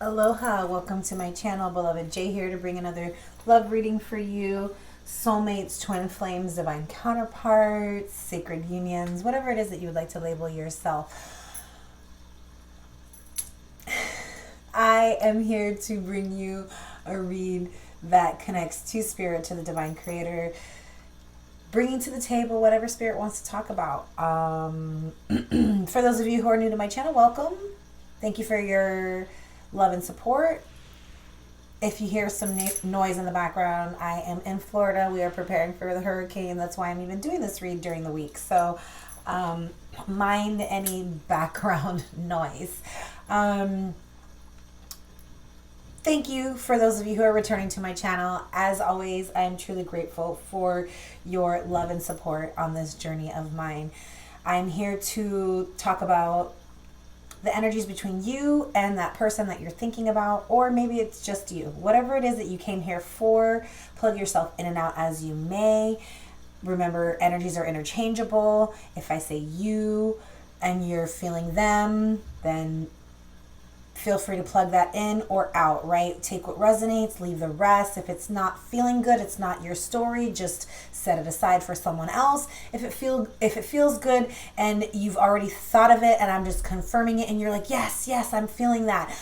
Aloha, welcome to my channel, beloved. Jay here to bring another love reading for you. Soulmates, twin flames, divine counterparts, sacred unions, whatever it is that you would like to label yourself. I am here to bring you a read that connects to spirit, to the divine creator, bringing to the table whatever spirit wants to talk about. For those of you who are new to my channel, welcome. Thank you for your love and support. If you hear some noise in the background, I am in Florida. We are preparing for the hurricane. That's why I'm even doing this read during the week. So mind any background noise. Thank you for those of you who are returning to my channel. As always, I am truly grateful for your love and support on this journey of mine. I'm here to talk about the energies between you and that person that you're thinking about, or maybe it's just you. Whatever it is that you came here for, plug yourself in and out as you may. Remember, energies are interchangeable. If I say you and you're feeling them, then feel free to plug that in or out, right? Take what resonates, leave the rest. If it's not feeling good, it's not your story, just set it aside for someone else. If it feels good and you've already thought of it and I'm just confirming it and you're like, yes, I'm feeling that.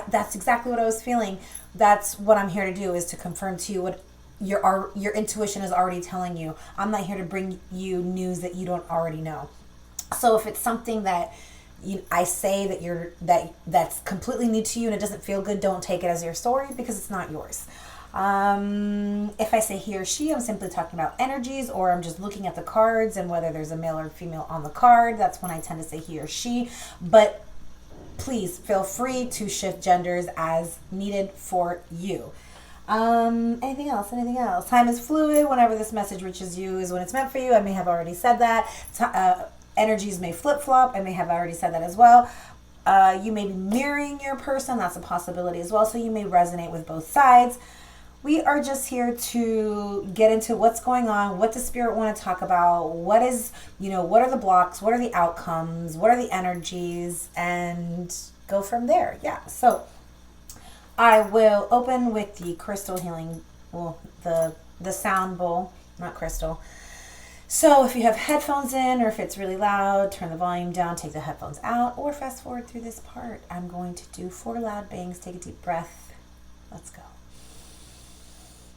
That's exactly what I was feeling. That's what I'm here to do, is to confirm to you what your intuition is already telling you. I'm not here to bring you news that you don't already know. So if it's something that I say that's completely new to you and it doesn't feel good, don't take it as your story, because it's not yours. If I say he or she, I'm simply talking about energies, or I'm just looking at the cards and whether there's a male or female on the card. That's when I tend to say he or she. But please feel free to shift genders as needed for you. Anything else? Time is fluid. Whenever this message reaches you is when it's meant for you. I may have already said that. Energies may flip-flop. I may have already said that as well. You may be mirroring your person. That's a possibility as well. So you may resonate with both sides. We are just here to get into what's going on. What does spirit want to talk about? What are the blocks? What are the outcomes? What are the energies? And go from there. Yeah. So I will open with the crystal healing, the sound bowl, not crystal. So if you have headphones in, or if it's really loud, turn the volume down, take the headphones out, or fast forward through this part. I'm going to do 4 loud bangs. Take a deep breath. Let's go.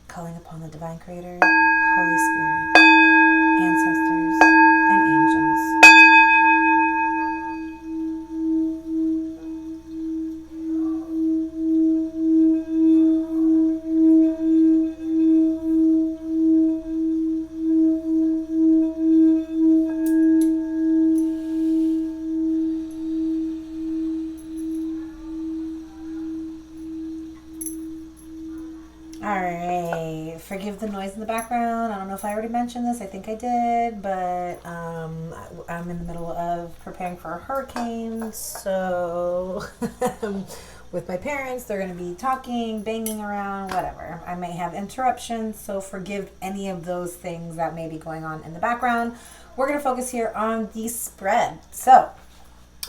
Calling upon the divine creator, Holy Spirit, ancestors, and angels. Forgive the noise in the background. I don't know if I already mentioned this. I think I did, but I'm in the middle of preparing for a hurricane. So with my parents, they're going to be talking, banging around, whatever. I may have interruptions, so forgive any of those things that may be going on in the background. We're going to focus here on the spread. So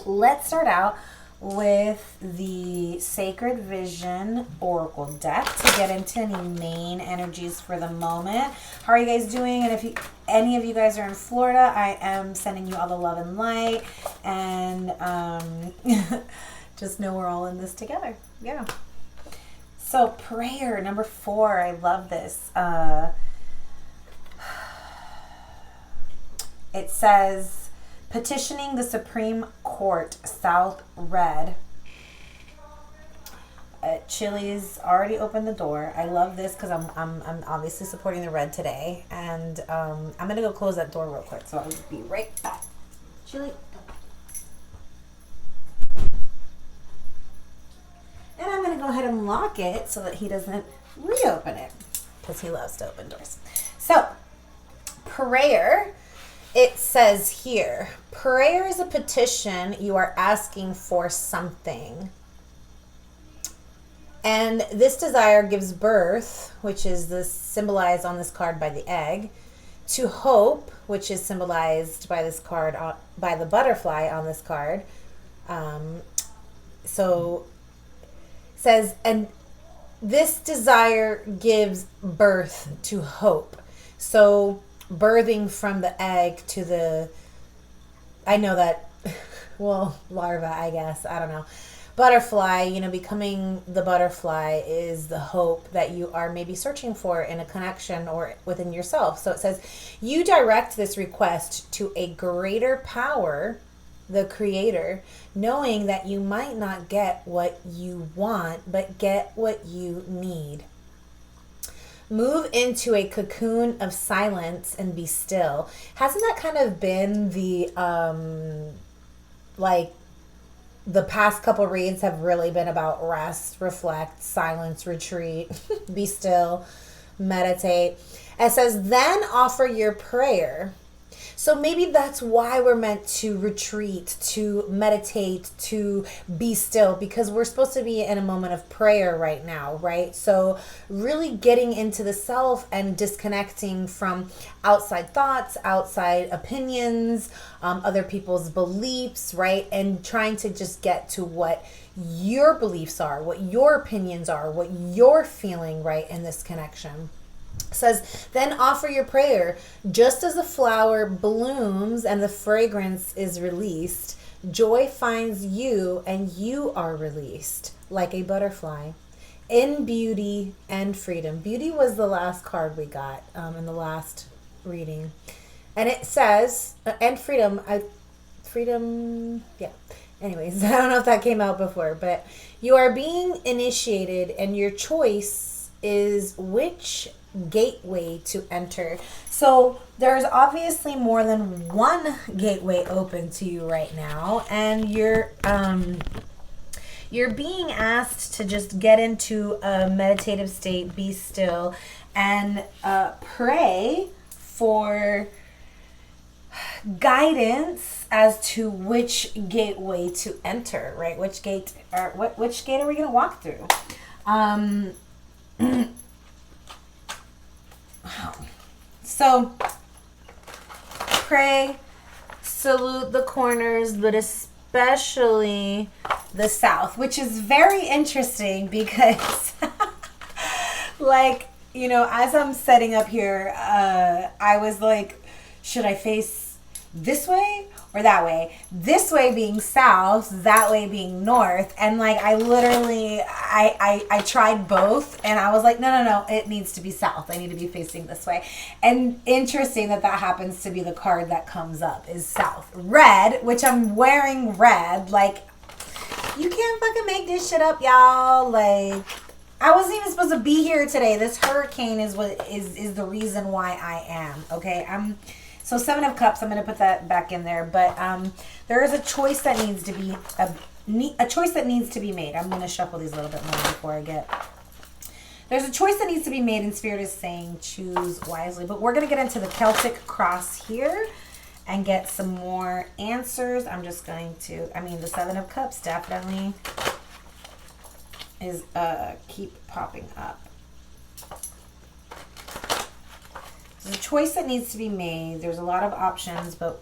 let's start out with the Sacred Vision Oracle deck to get into any main energies for the moment. How are you guys doing? And if any of you guys are in Florida, I am sending you all the love and light, and just know we're all in this together. Yeah. So prayer number 4, I love this. It says, petitioning the Supreme Court, South Red. Chili's already opened the door. I love this because I'm obviously supporting the red today, and I'm gonna go close that door real quick. So I'll be right back. Chili. And I'm gonna go ahead and lock it so that he doesn't reopen it, because he loves to open doors. So prayer. It says here, prayer is a petition. You are asking for something. And this desire gives birth, which is this symbolized on this card by the egg, to hope, which is symbolized by this card, by the butterfly on this card. So says, and this desire gives birth to hope. So birthing from the egg to the, I know that, well, larva, I guess, I don't know. Butterfly, you know, becoming the butterfly is the hope that you are maybe searching for in a connection or within yourself. So it says, you direct this request to a greater power, the creator, knowing that you might not get what you want, but get what you need. Move into a cocoon of silence and be still. Hasn't that kind of been the, like, the past couple reads have really been about rest, reflect, silence, retreat, be still, meditate. It says, then offer your prayer. So maybe that's why we're meant to retreat, to meditate, to be still, because we're supposed to be in a moment of prayer right now, right? So really getting into the self and disconnecting from outside thoughts, outside opinions, other people's beliefs, right? And trying to just get to what your beliefs are, what your opinions are, what you're feeling, right, in this connection. Says, then offer your prayer. Just as a flower blooms and the fragrance is released, joy finds you and you are released like a butterfly in beauty and freedom. Beauty was the last card we got in the last reading. And it says, and freedom, yeah. Anyways, I don't know if that came out before, but you are being initiated and your choice is which gateway to enter. So there's obviously more than one gateway open to you right now, and you're being asked to just get into a meditative state, be still, and pray for guidance as to which gateway to enter, right? Which gate are we going to walk through? So pray, salute the corners, but especially the south, which is very interesting because like, you know, as I'm setting up here, I was like, should I face this way or that way? This way being south, that way being north. And like, I literally, I tried both and I was like, no, it needs to be south. I need to be facing this way. And interesting that happens to be the card that comes up is south. Red, which I'm wearing red. Like, you can't fucking make this shit up, y'all. Like, I wasn't even supposed to be here today. This hurricane is what is the reason why I am. Okay, so 7 of Cups, I'm going to put that back in there. But there is a choice that needs to be a choice that needs to be made. I'm going to shuffle these a little bit more before I get. There's a choice that needs to be made, and Spirit is saying choose wisely. But we're going to get into the Celtic cross here and get some more answers. I'm just going to, the 7 of Cups definitely is keep popping up. There's a choice that needs to be made. There's a lot of options, but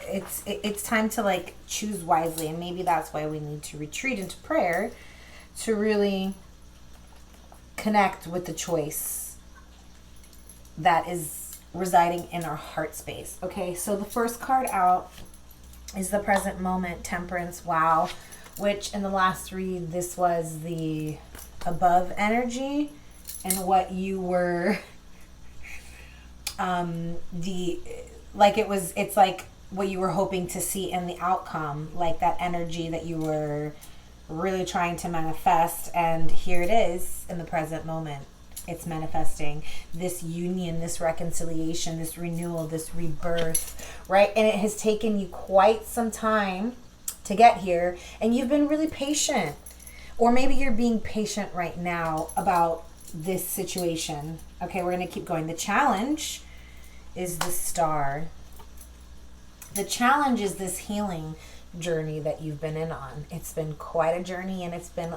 it's time to like choose wisely, and maybe that's why we need to retreat into prayer to really connect with the choice that is residing in our heart space. Okay, so the first card out is the present moment, Temperance. Wow, which in the last read, this was the above energy and what you were. It's like what you were hoping to see in the outcome, like that energy that you were really trying to manifest, and here it is in the present moment. It's manifesting this union, this reconciliation, this renewal, this rebirth, right? And it has taken you quite some time to get here, and you've been really patient, or maybe you're being patient right now about this situation. Okay, we're going to keep going. The challenge is the Star. The challenge is this healing journey that you've been in on. It's been quite a journey, and it's been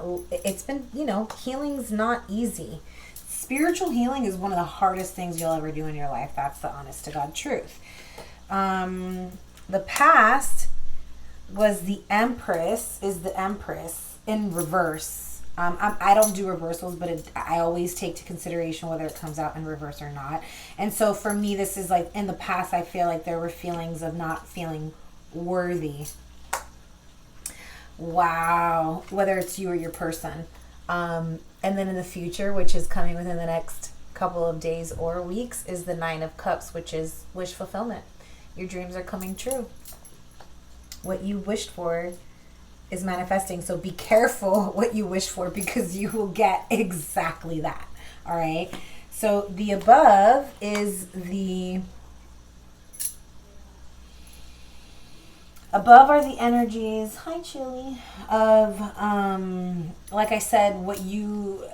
healing's not easy. Spiritual healing is one of the hardest things you'll ever do in your life. That's the honest to God truth. The past was the Empress, in reverse. I don't do reversals, but I always take to consideration whether it comes out in reverse or not. And so for me, this is like, in the past, I feel like there were feelings of not feeling worthy. Wow. Whether it's you or your person. And then in the future, which is coming within the next couple of days or weeks, is the 9 of Cups, which is wish fulfillment. Your dreams are coming true. What you wished for is manifesting. So be careful what you wish for, because you will get exactly that. All right. So the above is above are the energies, hi Chili, of like I said, what you're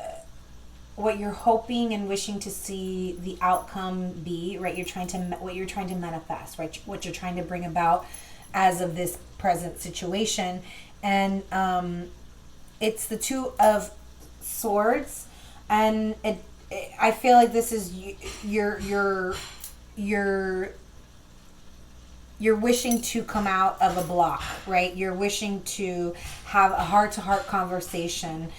hoping and wishing to see the outcome be, right? What you're trying to manifest, right? What you're trying to bring about as of this present situation. And it's the 2 of Swords, and I feel like this is you're wishing to come out of a block, right? You're wishing to have a heart-to-heart conversation,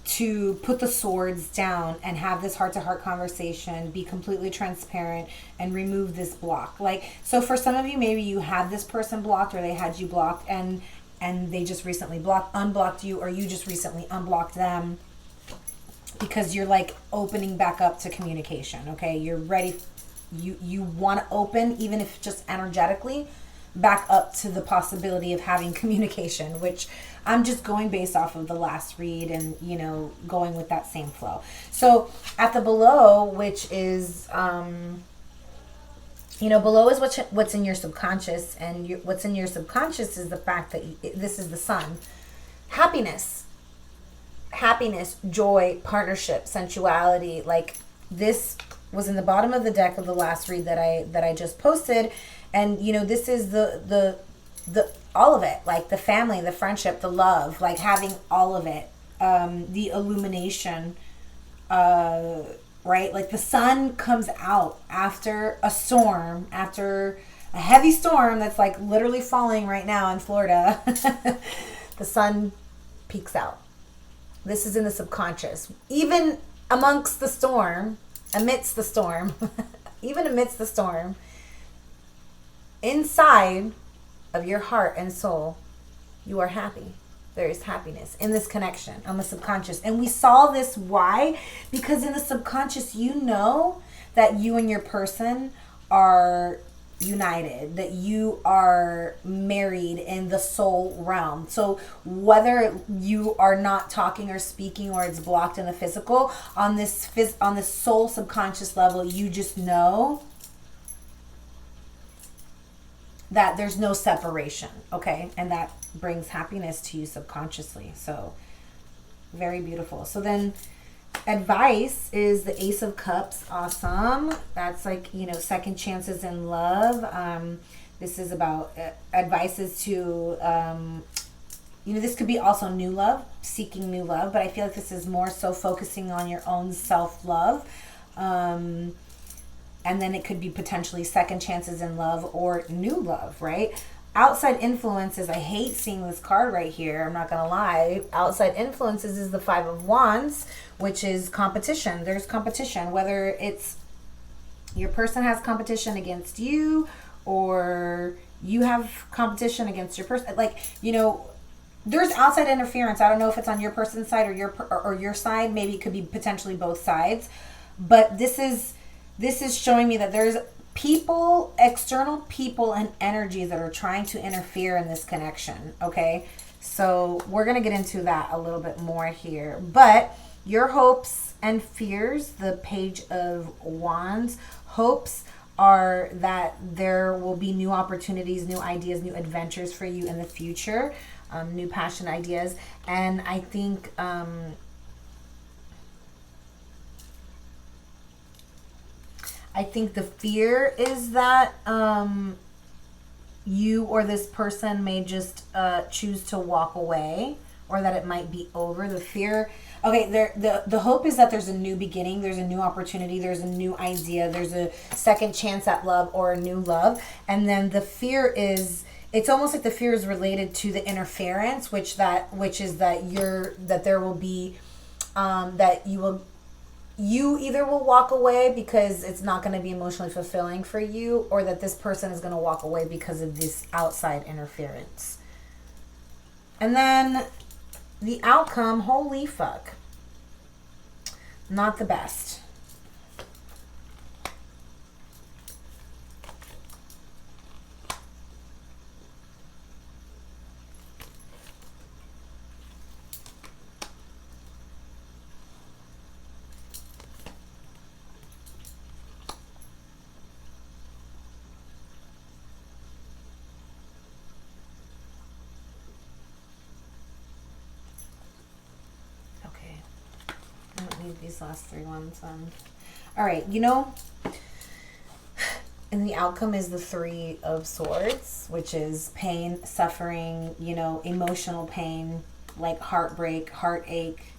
to put the swords down and have this heart-to-heart conversation, be completely transparent, and remove this block. Like, so for some of you, maybe you had this person blocked, or they had you blocked, and they just recently unblocked you, or you just recently unblocked them, because you're like opening back up to communication. Okay, you're ready. You want to open, even if just energetically, back up to the possibility of having communication, which I'm just going based off of the last read and, going with that same flow. So at the below, which is, below is what's in your subconscious, and what's in your subconscious is the fact that this is the sun. Happiness, joy, partnership, sensuality. Like, this was in the bottom of the deck of the last read that I just posted. And, this is the all of it, like the family, the friendship, the love, like having all of it, the illumination, right? Like the sun comes out after a storm, after a heavy storm that's like literally falling right now in Florida. The sun peeks out. This is in the subconscious. Even amidst the storm, even amidst the storm, inside of your heart and soul, you are happy. There is happiness in this connection on the subconscious. And we saw this, why? Because in the subconscious, that you and your person are united, that you are married in the soul realm. So whether you are not talking or speaking, or it's blocked in the physical, on this soul subconscious level, you just know that there's no separation, okay? And that brings happiness to you subconsciously. So very beautiful. So then advice is the Ace of Cups. Awesome. That's like, second chances in love. This is about advices to, this could be also new love, seeking new love, but I feel like this is more so focusing on your own self-love. And then it could be potentially second chances in love or new love, right? Outside influences, I hate seeing this card right here, I'm not going to lie. Outside influences is the 5 of Wands, which is competition. There's competition, whether it's your person has competition against you, or you have competition against your person. Like, there's outside interference. I don't know if it's on your person's side or your side. Maybe it could be potentially both sides. But this is showing me that there's external people and energies that are trying to interfere in this connection, okay? So we're going to get into that a little bit more here. But your hopes and fears, the Page of Wands, hopes are that there will be new opportunities, new ideas, new adventures for you in the future, new passion ideas. And I think the fear is that you or this person may just choose to walk away, or that it might be over. The fear, okay, the hope is that there's a new beginning, there's a new opportunity, there's a new idea, there's a second chance at love or a new love. And then the fear is it's almost like the fear is related to the interference, which is that there will be that you either will walk away because it's not going to be emotionally fulfilling for you, or that this person is going to walk away because of this outside interference. And then the outcome, holy fuck, not the best. These last three ones. All right, and the outcome is the Three of Swords, which is pain, suffering, emotional pain, like heartbreak, heartache.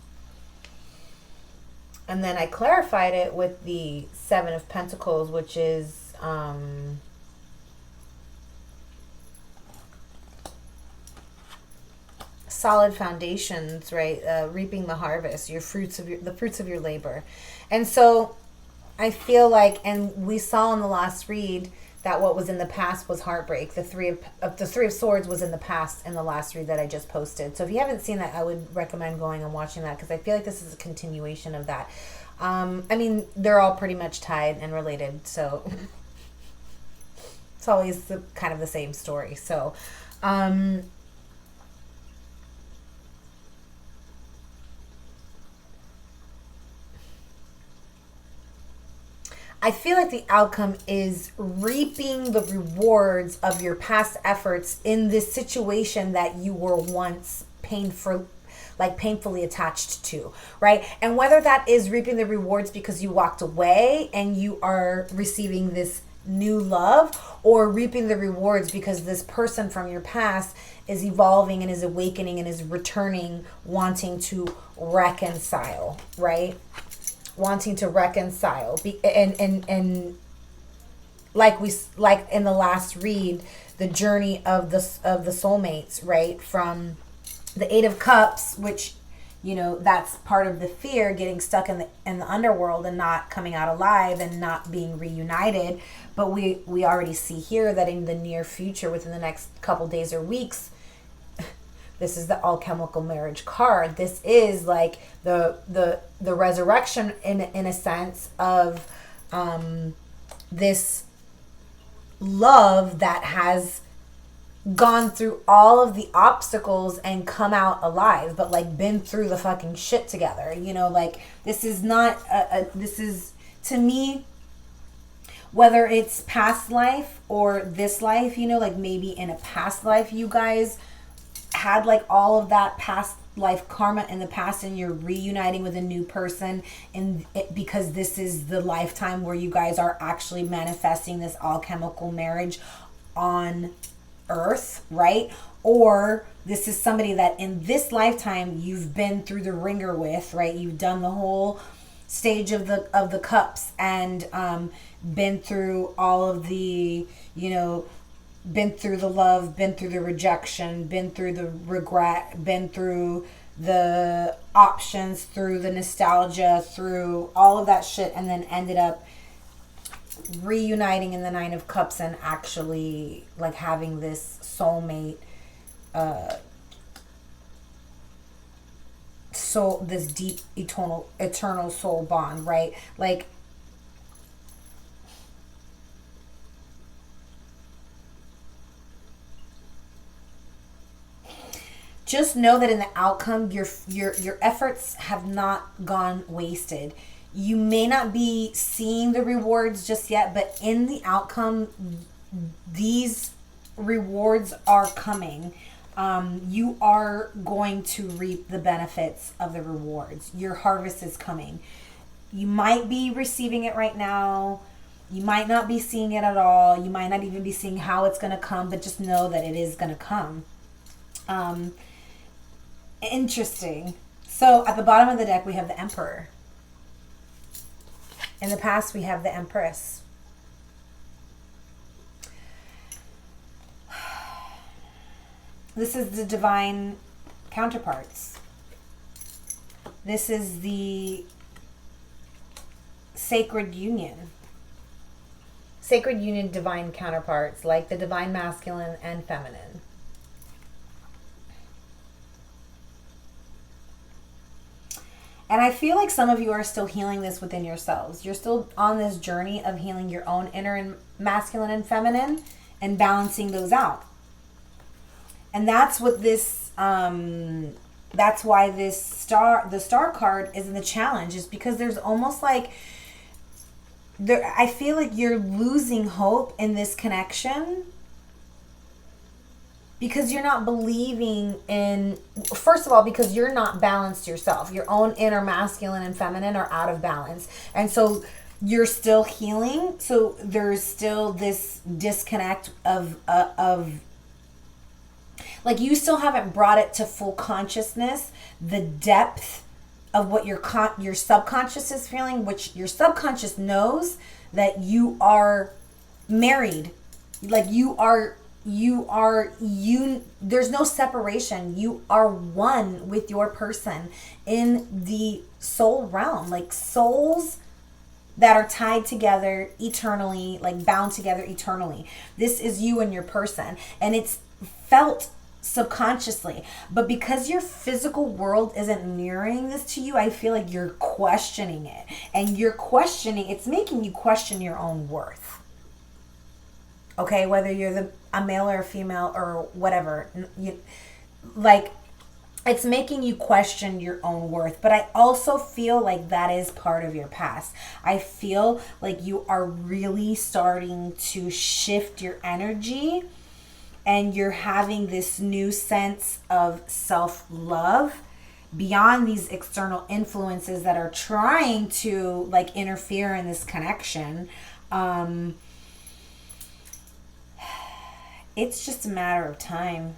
And then I clarified it with the Seven of Pentacles, which is solid foundations, right? Reaping the harvest, the fruits of your labor. And so I feel like, and we saw in the last read that what was in the past was heartbreak. The Three of Swords was in the past in the last read that I just posted. So if you haven't seen that, I would recommend going and watching that, because I feel like this is a continuation of that. I mean, they're all pretty much tied and related, so it's always kind of the same story. So I feel like the outcome is reaping the rewards of your past efforts in this situation that you were once painfully attached to, right? And whether that is reaping the rewards because you walked away and you are receiving this new love, or reaping the rewards because this person from your past is evolving and is awakening and is returning, wanting to reconcile, right? Wanting to reconcile, and like in the last read, the journey of the soulmates, right? From the Eight of Cups, which that's part of the fear, getting stuck in the underworld and not coming out alive and not being reunited. But we already see here that in the near future, within the next couple days or weeks, this is the alchemical marriage card. This is like the resurrection in a sense of this love that has gone through all of the obstacles and come out alive, but like been through the fucking shit together. Like this is not this is, to me, whether it's past life or this life, like maybe in a past life you guys had like all of that past life karma in the past, and you're reuniting with a new person, and because this is the lifetime where you guys are actually manifesting this alchemical marriage on earth, right? Or this is somebody that in this lifetime you've been through the ringer with, right? You've done the whole stage of the cups, and been through all of the been through the love, been through the rejection, been through the regret, been through the options, through the nostalgia, through all of that shit, and then ended up reuniting in the Nine of Cups and actually like having this soulmate, this deep eternal soul bond, right? Like, just know that in the outcome, your efforts have not gone wasted. You may not be seeing the rewards just yet, but in the outcome, these rewards are coming. You are going to reap the benefits of the rewards. Your harvest is coming. You might be receiving it right now. You might not be seeing it at all. You might not even be seeing how it's going to come, but just know that it is going to come. Interesting. So at the bottom of the deck, we have the Emperor. In the past, we have the Empress. This is the divine counterparts. This is the sacred union. Sacred union, divine counterparts, like the divine masculine and feminine. And I feel like some of you are still healing this within yourselves. You're still on this journey of healing your own inner and masculine and feminine and balancing those out. And that's what this, that's why this the star card is in the challenge, is because there's almost like, I feel like you're losing hope in this connection because you're not believing in, first of all, because you're not balanced yourself. Your own inner masculine and feminine are out of balance. And so you're still healing. So there's still this disconnect of like, you still haven't brought it to full consciousness, the depth of what your subconscious is feeling, which your subconscious knows that you are married. Like, there's no separation. You are one with your person in the soul realm, like souls that are tied together eternally, like bound together eternally. This is you and your person, and it's felt subconsciously, but because your physical world isn't mirroring this to you, I feel like you're questioning it, and it's making you question your own worth. Okay, whether you're a male or a female or whatever, it's making you question your own worth. But I also feel like that is part of your past. I feel like you are really starting to shift your energy, and you're having this new sense of self-love beyond these external influences that are trying to like interfere in this connection. It's just a matter of time.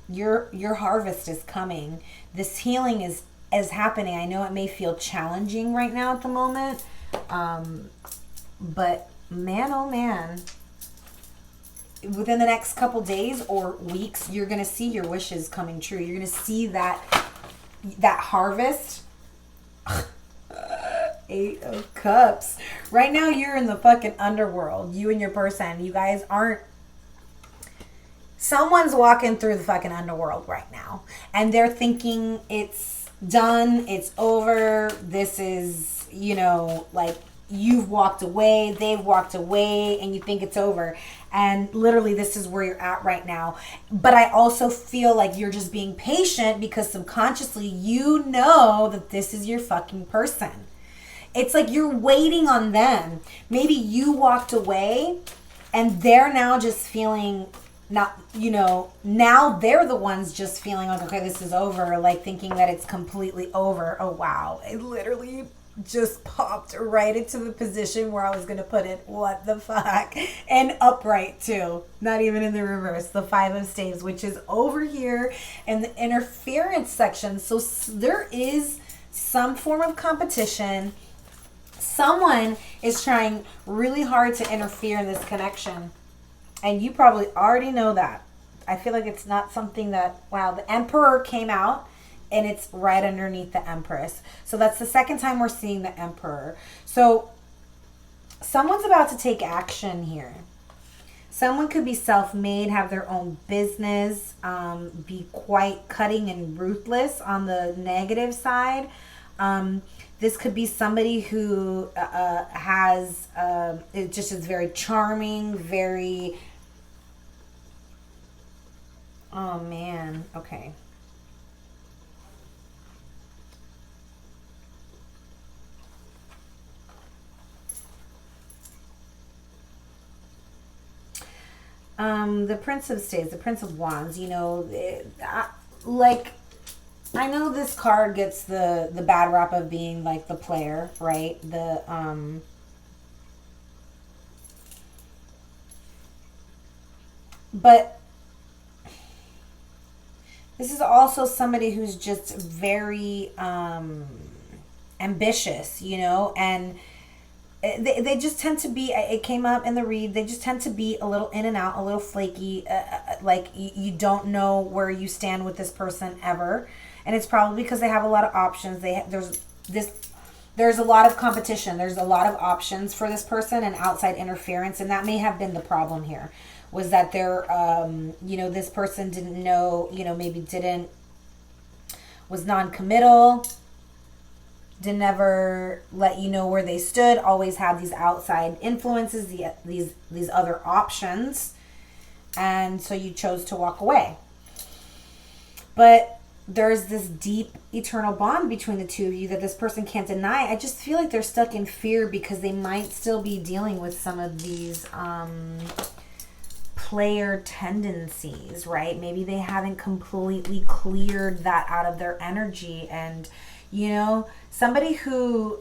Your harvest is coming. This healing is happening. I know it may feel challenging right now at the moment, but man, oh man, within the next couple days or weeks, you're gonna see your wishes coming true. You're gonna see that harvest. Eight of Cups. Right now, you're in the fucking underworld. You and your person. You guys aren't. Someone's walking through the fucking underworld right now, and they're thinking it's done, it's over, this is, like, you've walked away, they've walked away, and you think it's over. And literally, this is where you're at right now. But I also feel like you're just being patient because subconsciously you know that this is your fucking person. It's like you're waiting on them. Maybe you walked away and they're now just feeling now they're the ones just feeling like, okay, this is over, like thinking that it's completely over. Oh, wow. It literally just popped right into the position where I was going to put it. What the fuck? And upright too. Not even in the reverse. The Five of Staves, which is over here in the interference section. So there is some form of competition. Someone is trying really hard to interfere in this connection. And you probably already know that. I feel like it's not something that, wow, the Emperor came out and it's right underneath the Empress. So that's the second time we're seeing the Emperor. So someone's about to take action here. Someone could be self-made, have their own business, be quite cutting and ruthless on the negative side. This could be somebody who it just is very charming, very... Oh, man. Okay. The Prince of Staves, the Prince of Wands, I know this card gets the bad rap of being like the player, right? But this is also somebody who's just very ambitious, and they just tend to be, it came up in the read, they just tend to be a little in and out, a little flaky, like you don't know where you stand with this person ever. And it's probably because they have a lot of options. There's a lot of competition. There's a lot of options for this person and outside interference. And that may have been the problem here, was that they're, this person didn't know, maybe was non-committal, didn't ever let you know where they stood, always had these outside influences, these other options, and so you chose to walk away. But there's this deep eternal bond between the two of you that this person can't deny. I just feel like they're stuck in fear because they might still be dealing with some of these player tendencies, right? Maybe they haven't completely cleared that out of their energy. And somebody who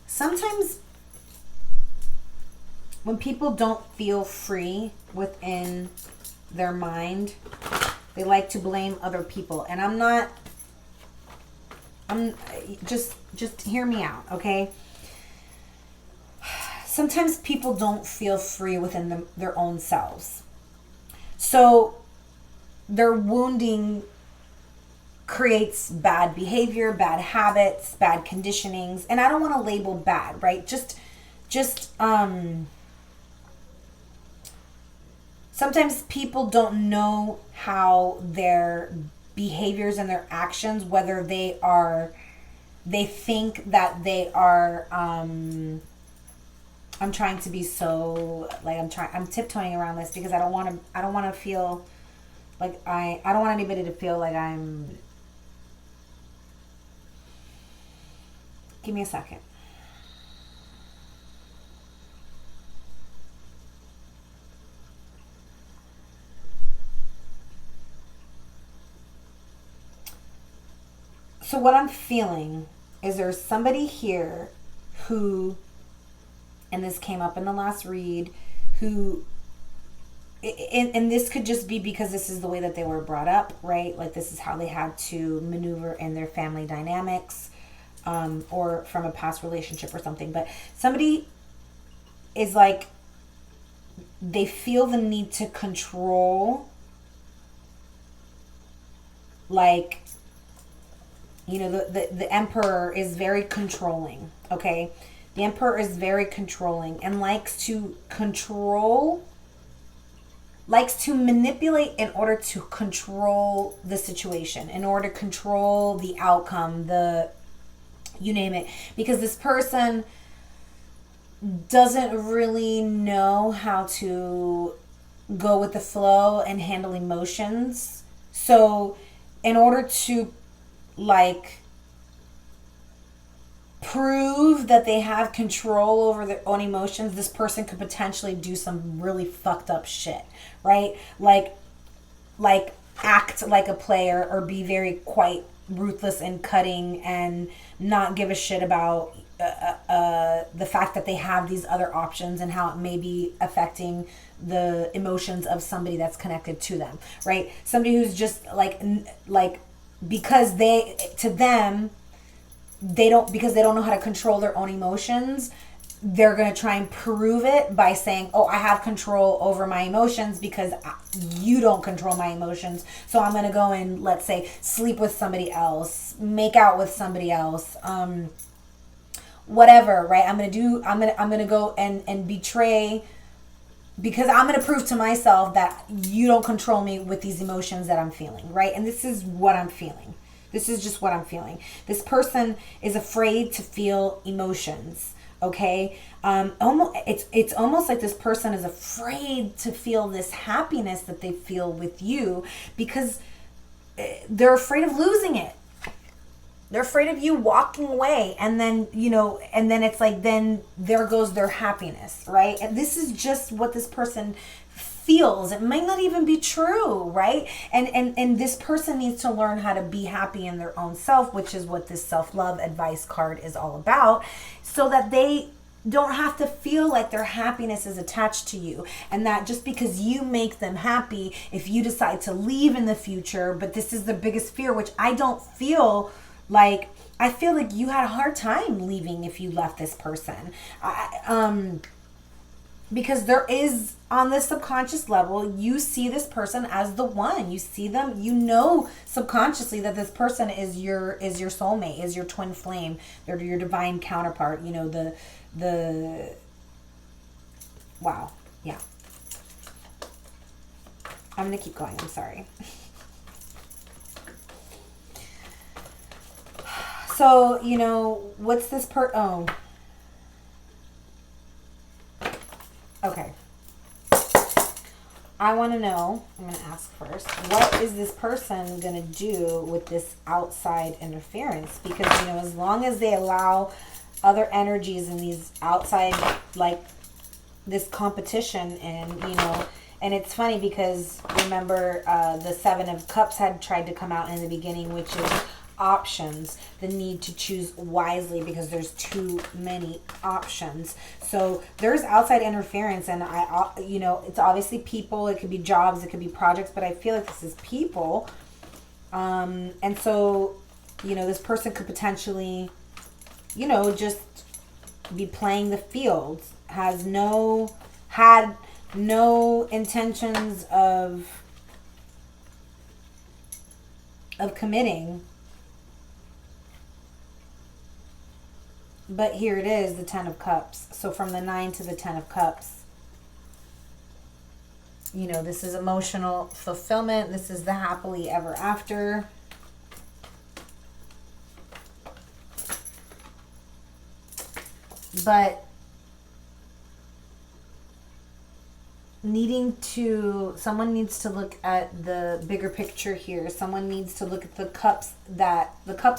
sometimes when people don't feel free within their mind, they like to blame other people. And I'm just hear me out, okay? Sometimes people don't feel free within their own selves. So their wounding creates bad behavior, bad habits, bad conditionings. And I don't want to label bad, right? Just sometimes people don't know how their behaviors and their actions, whether they think that they are, I'm trying to be so, like, I'm tiptoeing around this because I don't want to feel like I don't want anybody to feel like I'm, give me a second. So what I'm feeling is there's somebody here who, and this came up in the last read, who, and this could just be because this is the way that they were brought up, right? Like this is how they had to maneuver in their family dynamics, or from a past relationship or something. But somebody is like, they feel the need to control, like, the emperor is very controlling, okay? The emperor is very controlling and likes to manipulate in order to control the situation, in order to control the outcome, you name it. Because this person doesn't really know how to go with the flow and handle emotions. So in order to prove that they have control over their own emotions, this person could potentially do some really fucked up shit, right? Like act like a player or be very quite ruthless and cutting and not give a shit about the fact that they have these other options and how it may be affecting the emotions of somebody that's connected to them, right? Somebody who's just because they don't know how to control their own emotions, they're going to try and prove it by saying, oh, I have control over my emotions because you don't control my emotions. So I'm going to go and, let's say, sleep with somebody else, make out with somebody else, whatever, right? I'm going to go and betray, because I'm going to prove to myself that you don't control me with these emotions that I'm feeling, right? And this is what I'm feeling. This is just what I'm feeling. This person is afraid to feel emotions, okay? It's almost like this person is afraid to feel this happiness that they feel with you because they're afraid of losing it. They're afraid of you walking away, and then, and then it's like, then there goes their happiness, right? And this is just what this person feels. It might not even be true, right? And this person needs to learn how to be happy in their own self, which is what this self-love advice card is all about, so that they don't have to feel like their happiness is attached to you, and that just because you make them happy, if you decide to leave in the future, but this is the biggest fear, which I don't feel Like, I feel like you had a hard time leaving if you left this person. Because there is, on this subconscious level, you see this person as the one. You see them, you know subconsciously that this person is your soulmate, is your twin flame. They're your divine counterpart. You know, the wow. Yeah. I'm gonna keep going, I'm sorry. So, you know, what's this oh. Okay. I want to know, I'm going to ask first, what is this person going to do with this outside interference? Because, you know, as long as they allow other energies and these outside, like, this competition and, you know, and it's funny because, remember, the Seven of Cups had tried to come out in the beginning, which is options, the need to choose wisely because there's too many options. So there's outside interference, and you know, it's obviously people, it could be jobs, it could be projects, but I feel like this is people. And so, you know, this person could potentially, you know, just be playing the field, had no intentions of committing. But here it is, the Ten of Cups. So from the 9 to the 10 of Cups, you know, this is emotional fulfillment. This is the happily ever after. But someone needs to look at the bigger picture here. Someone needs to look at the cups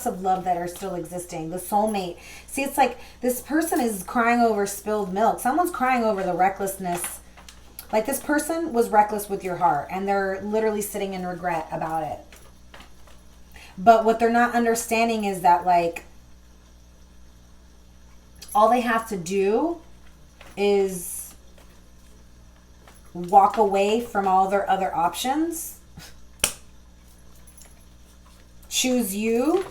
of love that are still existing. The soulmate. See, it's like this person is crying over spilled milk. Someone's crying over the recklessness. Like, this person was reckless with your heart, and they're literally sitting in regret about it. But what they're not understanding is that, like, all they have to do is walk away from all their other options, choose you,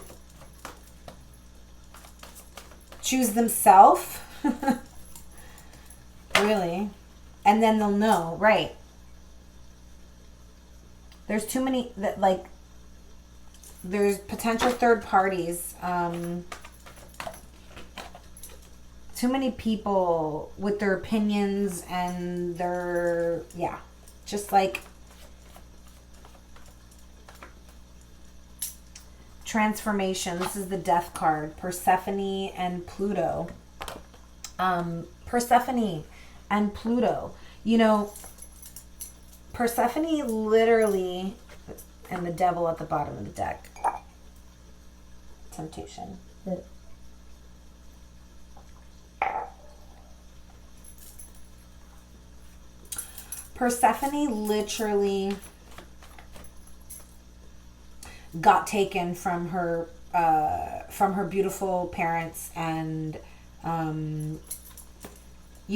choose themselves, really, and then they'll know, right? There's too many that, like, there's potential third parties, too many people with their opinions and their, yeah, just like transformation. This is the Death card, Persephone and Pluto. Persephone and Pluto. You know, Persephone literally, and the Devil at the bottom of the deck. Temptation. Persephone literally got taken from her beautiful parents, and you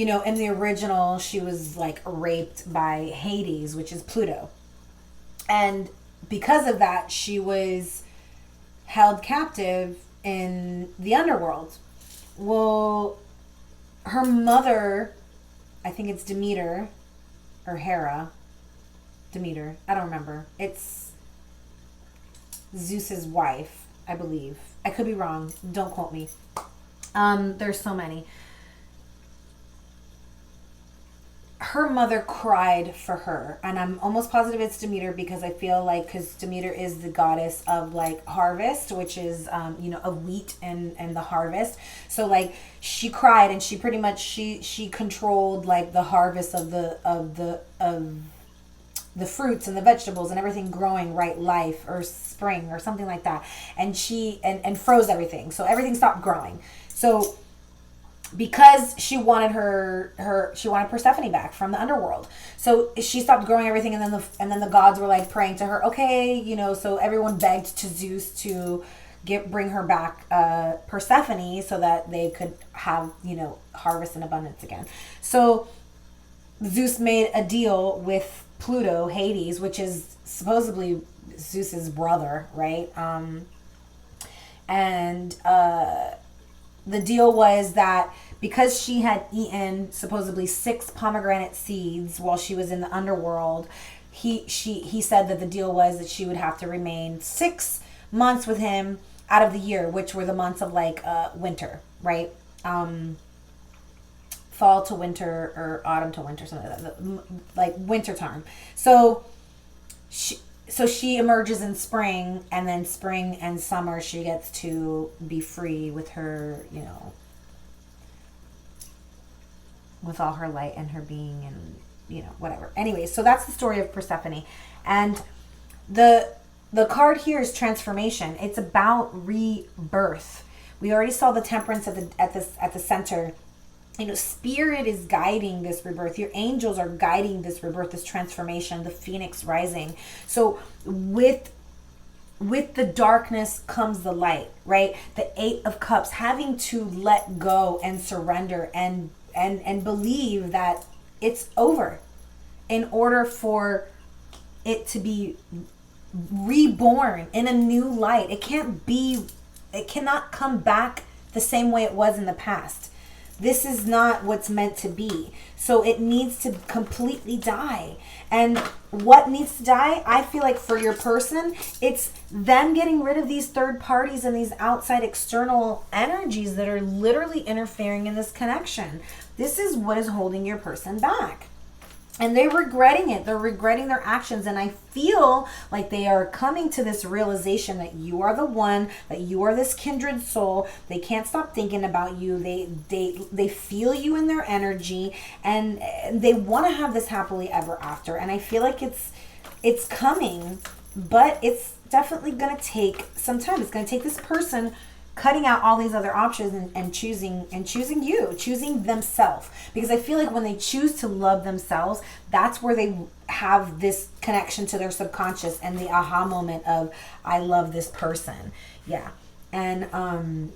know, in the original she was like raped by Hades, which is Pluto, and because of that she was held captive in the underworld. Well, her mother, I think it's Demeter or Hera, Demeter, I don't remember. It's Zeus's wife, I believe. I could be wrong. Don't quote me. There's so many. Her mother cried for her, and I'm almost positive it's Demeter, because I feel like, because Demeter is the goddess of like harvest, which is you know, of wheat and the harvest. So like she cried, and she pretty much she controlled like the harvest of the fruits and the vegetables and everything growing right life or spring or something like that, and she and froze everything, so everything stopped growing. So because she wanted she wanted Persephone back from the underworld, so she stopped growing everything, and then the gods were like praying to her, okay, you know, so everyone begged to Zeus to bring her back Persephone, so that they could have, you know, harvest and abundance again. So Zeus made a deal with Pluto, Hades, which is supposedly Zeus's brother, right? And the deal was that because she had eaten supposedly 6 pomegranate seeds while she was in the underworld, he said that the deal was that she would have to remain 6 months with him out of the year, which were the months of like winter, right? Fall to winter or autumn to winter, something like that, like winter time. So she emerges in spring, and then spring and summer she gets to be free with her, you know, with all her light and her being and, you know, whatever. Anyway, so that's the story of Persephone. And the card here is transformation. It's about rebirth. We already saw the Temperance at the center. You know, spirit is guiding this rebirth. Your angels are guiding this rebirth, this transformation, the phoenix rising. So with the darkness comes the light, right? The 8 of Cups, having to let go and surrender and believe that it's over in order for it to be reborn in a new light. It cannot come back the same way it was in the past. This is not what's meant to be. So it needs to completely die. And what needs to die, I feel like for your person, it's them getting rid of these third parties and these outside external energies that are literally interfering in this connection. This is what is holding your person back. And they're regretting it. They're regretting their actions. And I feel like they are coming to this realization that you are the one, that you are this kindred soul. They can't stop thinking about you. They feel you in their energy, and they want to have this happily ever after. And I feel like it's coming, but it's definitely going to take some time. It's going to take this person cutting out all these other options and choosing you, choosing themselves. Because I feel like when they choose to love themselves, that's where they have this connection to their subconscious and the aha moment of, I love this person. Yeah. And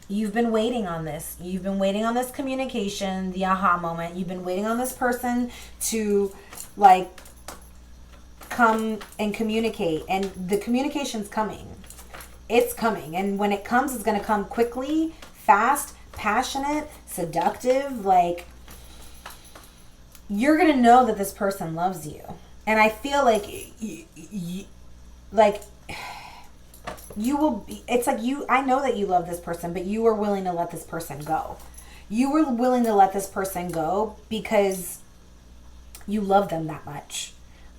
you've been waiting on this. You've been waiting on this communication, the aha moment. You've been waiting on this person to like come and communicate, and the communication's coming. It's coming, and when it comes, it's going to come quickly, fast, passionate, seductive. Like, you're going to know that this person loves you. And I feel like you will be, it's like I know that you love this person, but you are willing to let this person go. You were willing to let this person go because you love them that much.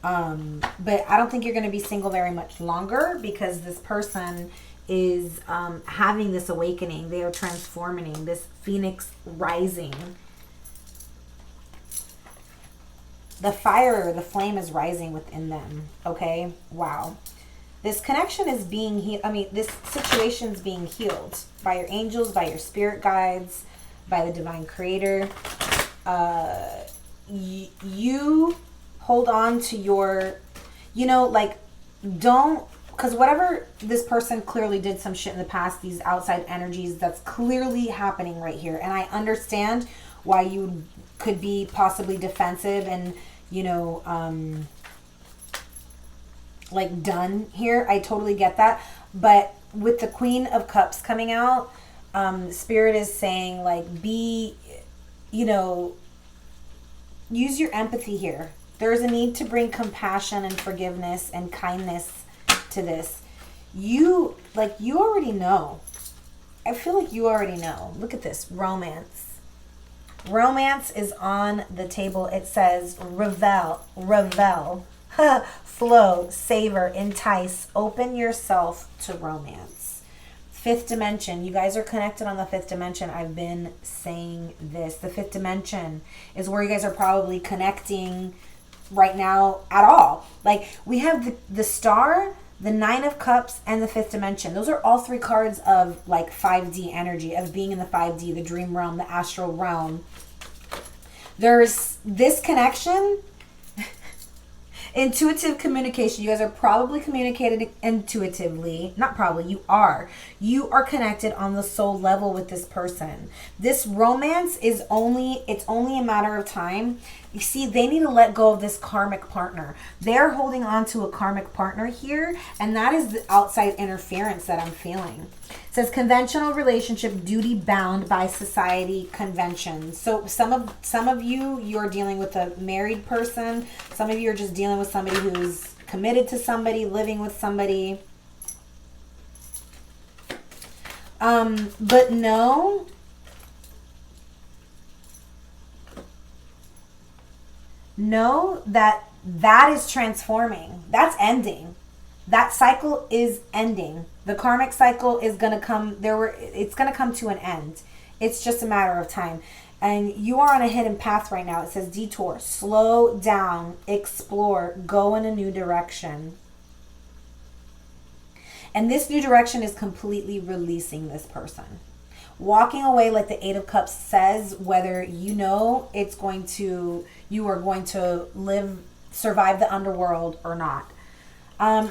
But I don't think you're going to be single very much longer, because this person is having this awakening. They are transforming, this phoenix rising. The fire, the flame is rising within them. Okay? Wow. This connection is being healed. I mean, this situation is being healed by your angels, by your spirit guides, by the divine creator. You hold on to your, don't, because whatever this person clearly did some shit in the past, these outside energies, that's clearly happening right here. And I understand why you could be possibly defensive and, done here. I totally get that. But with the Queen of Cups coming out, Spirit is saying, use your empathy here. There is a need to bring compassion and forgiveness and kindness to this. You already know. I feel like you already know. Look at this. Romance. Romance is on the table. It says revel, flow, savor, entice, open yourself to romance. 5th dimension. You guys are connected on the 5th dimension. I've been saying this. The 5th dimension is where you guys are probably connecting right now at all. We have the star, the 9 of Cups, and the 5th dimension. Those are all 3 cards of 5D energy, of being in the 5D, the dream realm, the astral realm. There's this connection. Intuitive communication. You guys are probably communicated intuitively. Not probably, you are. You are connected on the soul level with this person. This romance is only a matter of time. You see, they need to let go of this karmic partner. They're holding on to a karmic partner here, and that is the outside interference that I'm feeling. It says conventional relationship, duty bound by society conventions. So some of you, you're dealing with a married person. Some of you are just dealing with somebody who's committed to somebody, living with somebody. But no, know that is transforming. That's ending. That cycle is ending. The karmic cycle is going to come. It's going to come to an end. It's just a matter of time. And you are on a hidden path right now. It says detour, slow down, explore, go in a new direction. And this new direction is completely releasing this person. Walking away, like the Eight of Cups says, whether you know you are going to survive the underworld or not.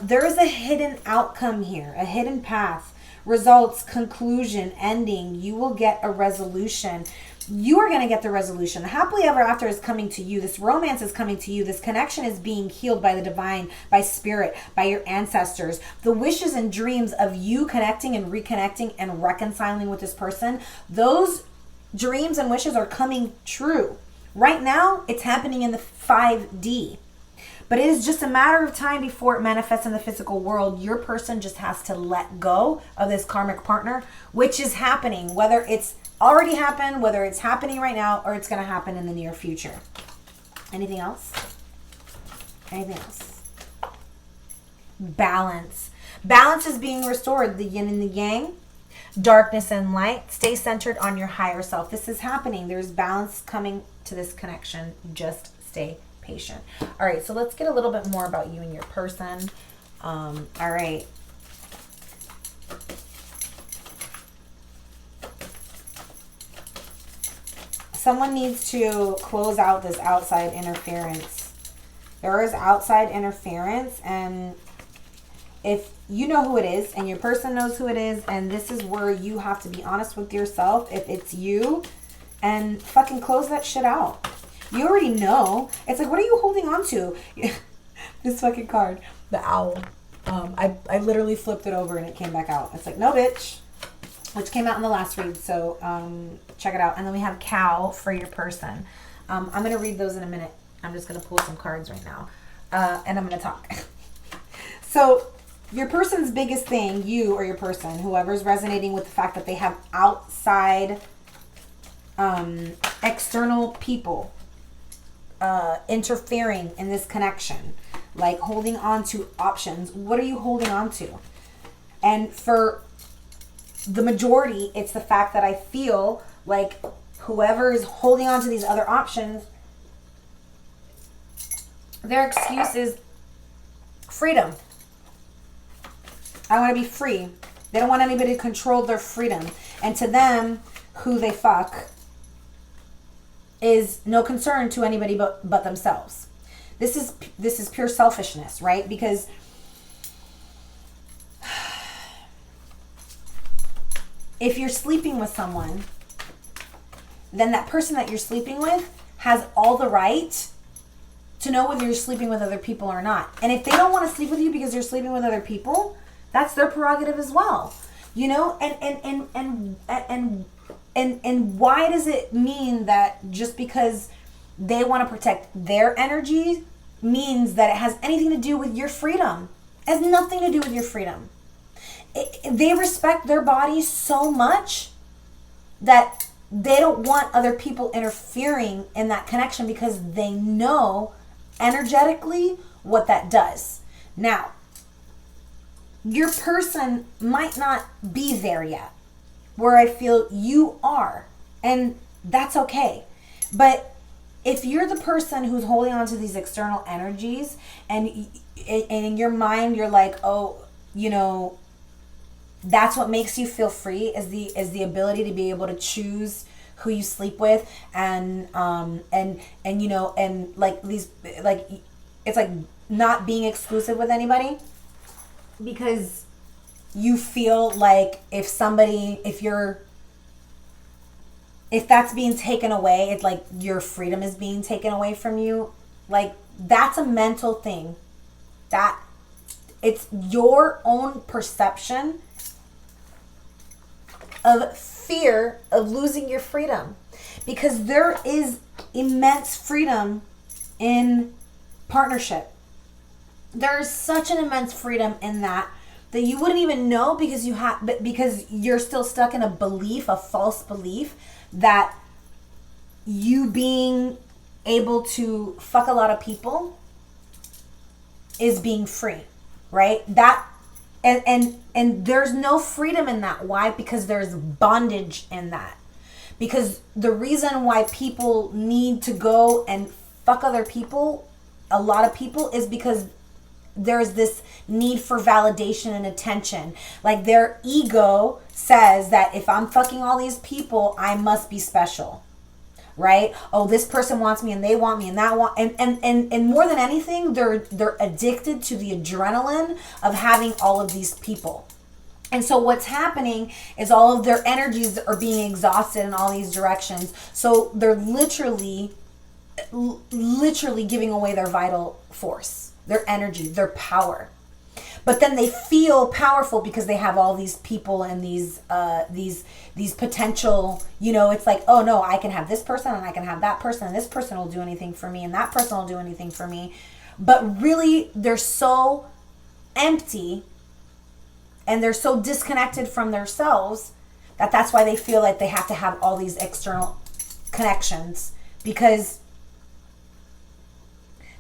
There is a hidden outcome here, a hidden path, results, conclusion, ending. You will get a resolution. You are going to get the resolution. The happily ever after is coming to you. This romance is coming to you. This connection is being healed by the divine, by spirit, by your ancestors. The wishes and dreams of you connecting and reconnecting and reconciling with this person, those dreams and wishes are coming true. Right now, it's happening in the 5D. But it is just a matter of time before it manifests in the physical world. Your person just has to let go of this karmic partner, which is happening, whether it's already happened, whether it's happening right now, or it's going to happen in the near future. Anything else? Anything else? Balance. Balance is being restored. The yin and the yang. Darkness and light. Stay centered on your higher self. This is happening. There's balance coming to this connection. Just stay patient. All right, so let's get a little bit more about you and your person. All right. Someone needs to close out this outside interference. There is outside interference, and if you know who it is and your person knows who it is, and this is where you have to be honest with yourself, if it's you, and fucking close that shit out. You already know. It's like, what are you holding on to? This fucking card, the owl. I literally flipped it over and it came back out. It's like, no, bitch. Which came out in the last read, so check it out. And then we have cow for your person. I'm going to read those in a minute. I'm just going to pull some cards right now. And I'm going to talk. So your person's biggest thing, you or your person, whoever's resonating with the fact that they have outside external people interfering in this connection, like holding on to options. What are you holding on to? And for the majority, it's the fact that I feel like whoever is holding on to these other options, their excuse is freedom. I want to be free. They don't want anybody to control their freedom. And to them, who they fuck is no concern to anybody but themselves. This is pure selfishness, right? Because if you're sleeping with someone, then that person that you're sleeping with has all the right to know whether you're sleeping with other people or not. And if they don't want to sleep with you because you're sleeping with other people, that's their prerogative as well. You know, and why does it mean that just because they want to protect their energy means that it has anything to do with your freedom? It has nothing to do with your freedom. They respect their bodies so much that they don't want other people interfering in that connection because they know energetically what that does. Now, your person might not be there yet where I feel you are, and that's okay. But if you're the person who's holding on to these external energies and in your mind you're like, oh, you know, that's what makes you feel free is the ability to be able to choose who you sleep with and you know, and like these, like it's like not being exclusive with anybody because you feel like if you're if that's being taken away, it's like your freedom is being taken away from you. Like, that's a mental thing. That it's your own perception of fear of losing your freedom, because there is immense freedom in partnership. There is such an immense freedom in that you wouldn't even know, because you're still stuck in a belief, a false belief, that you being able to fuck a lot of people is being free, right? That and there's no freedom in that. Why? Because there's bondage in that. Because the reason why people need to go and fuck other people, a lot of people, is because there's this need for validation and attention. Like, their ego says that if I'm fucking all these people, I must be special, right? Oh, this person wants me and they want me and that want, and more than anything, they're addicted to the adrenaline of having all of these people. And so what's happening is all of their energies are being exhausted in all these directions. So they're literally giving away their vital force, their energy, their power. But then they feel powerful because they have all these people and these potential, it's like, oh no, I can have this person and I can have that person and this person will do anything for me and that person will do anything for me. But really, they're so empty and they're so disconnected from themselves that's why they feel like they have to have all these external connections, because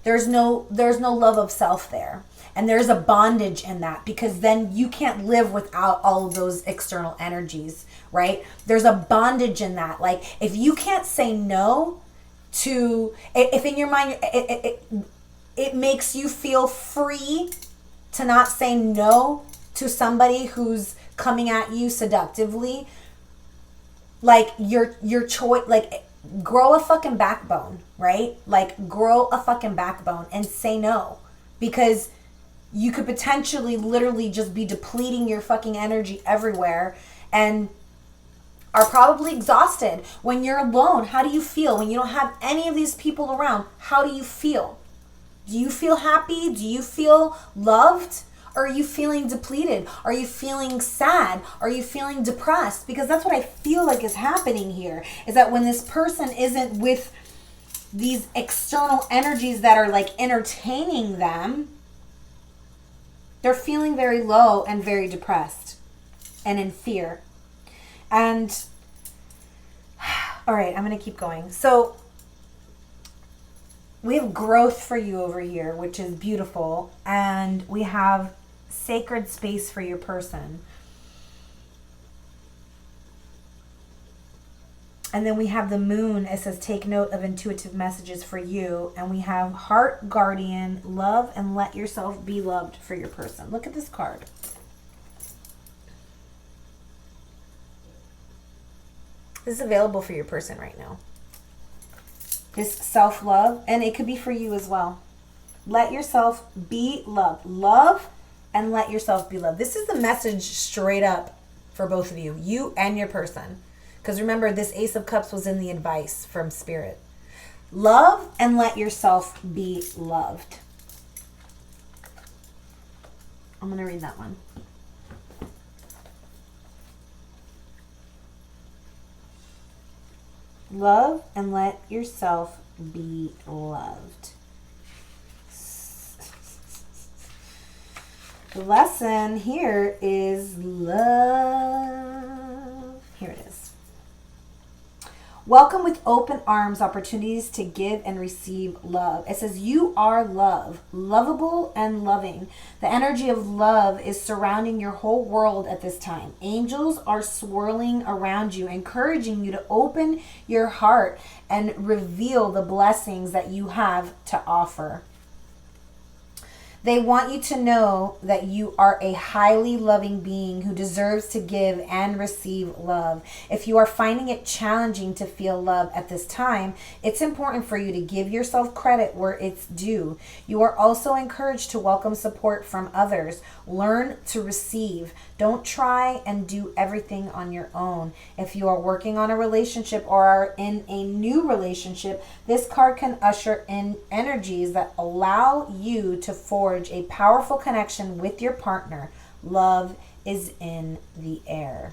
there's no love of self there. And there's a bondage in that, because then you can't live without all of those external energies, right? There's a bondage in that. Like, if you can't say no to, if in your mind, it makes you feel free to not say no to somebody who's coming at you seductively, like your choice, like, grow a fucking backbone, right? Like, grow a fucking backbone and say no, because you could potentially literally just be depleting your fucking energy everywhere and are probably exhausted. When you're alone, how do you feel? When you don't have any of these people around, how do you feel? Do you feel happy? Do you feel loved? Or are you feeling depleted? Are you feeling sad? Are you feeling depressed? Because that's what I feel like is happening here, is that when this person isn't with these external energies that are like entertaining them, they're feeling very low and very depressed and in fear. And, all right, I'm going to keep going. So we have growth for you over here, which is beautiful. And we have sacred space for your person. And then we have the moon. It says, take note of intuitive messages for you. And we have heart guardian, love and let yourself be loved for your person. Look at this card. This is available for your person right now. This self-love, and it could be for you as well. Let yourself be loved. Love and let yourself be loved. This is the message straight up for both of you, you and your person. Because remember, this Ace of Cups was in the advice from Spirit. Love and let yourself be loved. I'm going to read that one. Love and let yourself be loved. The lesson here is love. Here it is. Welcome with open arms, opportunities to give and receive love. It says you are love, lovable and loving. The energy of love is surrounding your whole world at this time. Angels are swirling around you, encouraging you to open your heart and reveal the blessings that you have to offer. They want you to know that you are a highly loving being who deserves to give and receive love. If you are finding it challenging to feel love at this time, it's important for you to give yourself credit where it's due. You are also encouraged to welcome support from others. Learn to receive. Don't try and do everything on your own. If you are working on a relationship or are in a new relationship, this card can usher in energies that allow you to forge a powerful connection with your partner. Love is in the air.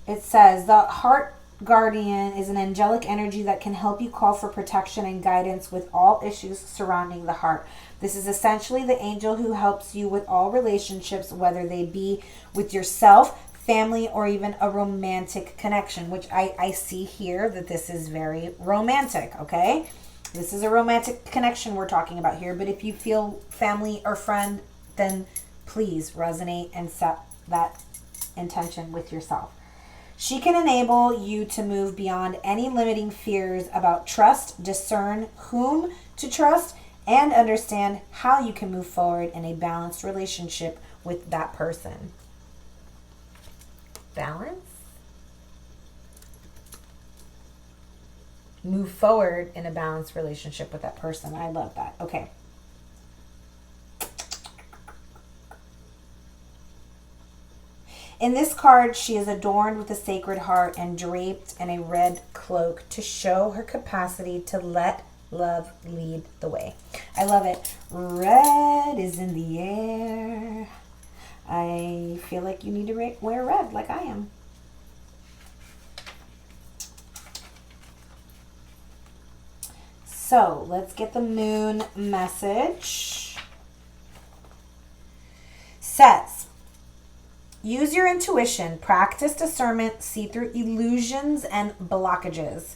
It says the heart guardian is an angelic energy that can help you call for protection and guidance with all issues surrounding the heart. This is essentially the angel who helps you with all relationships, whether they be with yourself, family, or even a romantic connection, which I see here that this is very romantic, okay? This is a romantic connection we're talking about here, but if you feel family or friend, then please resonate and set that intention with yourself. She can enable you to move beyond any limiting fears about trust, discern whom to trust, and understand how you can move forward in a balanced relationship with that person. Balance? Move forward in a balanced relationship with that person. I love that. Okay. In this card, she is adorned with a sacred heart and draped in a red cloak to show her capacity to let love lead the way. I love it. Red is in the air. I feel like you need to wear red like I am. So let's get the moon message. Says, use your intuition, practice discernment, see through illusions and blockages.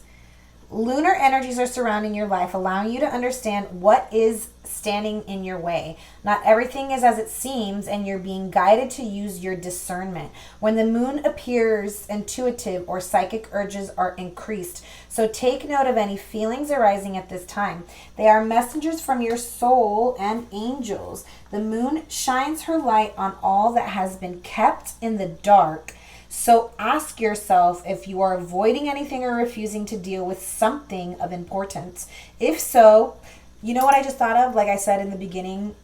Lunar energies are surrounding your life, allowing you to understand what is standing in your way. Not everything is as it seems, and you're being guided to use your discernment. When the moon appears, intuitive or psychic urges are increased. So take note of any feelings arising at this time. They are messengers from your soul and angels. The moon shines her light on all that has been kept in the dark. So ask yourself if you are avoiding anything or refusing to deal with something of importance. If so, you know what I just thought of? Like I said in the beginning,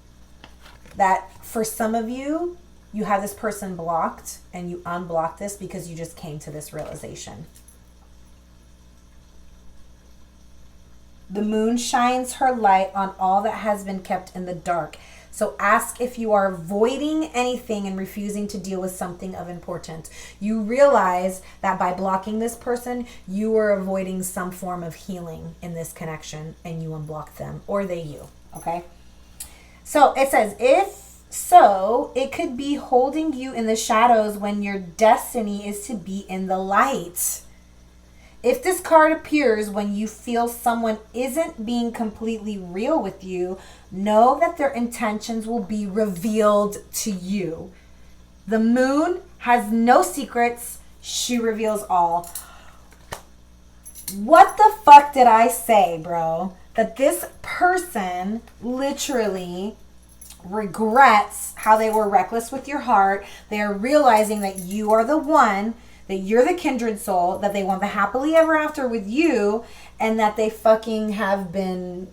that for some of you, you have this person blocked and you unblock this because you just came to this realization. The moon shines her light on all that has been kept in the dark. So ask if you are avoiding anything and refusing to deal with something of importance. You realize that by blocking this person, you are avoiding some form of healing in this connection and you unblock them, or they you, okay? So it says, if so, it could be holding you in the shadows when your destiny is to be in the light. If this card appears when you feel someone isn't being completely real with you, know that their intentions will be revealed to you. The moon has no secrets. She reveals all. What the fuck did I say, bro? That this person literally regrets how they were reckless with your heart. They are realizing that you are the one, that you're the kindred soul, that they want the happily ever after with you, and that they fucking have been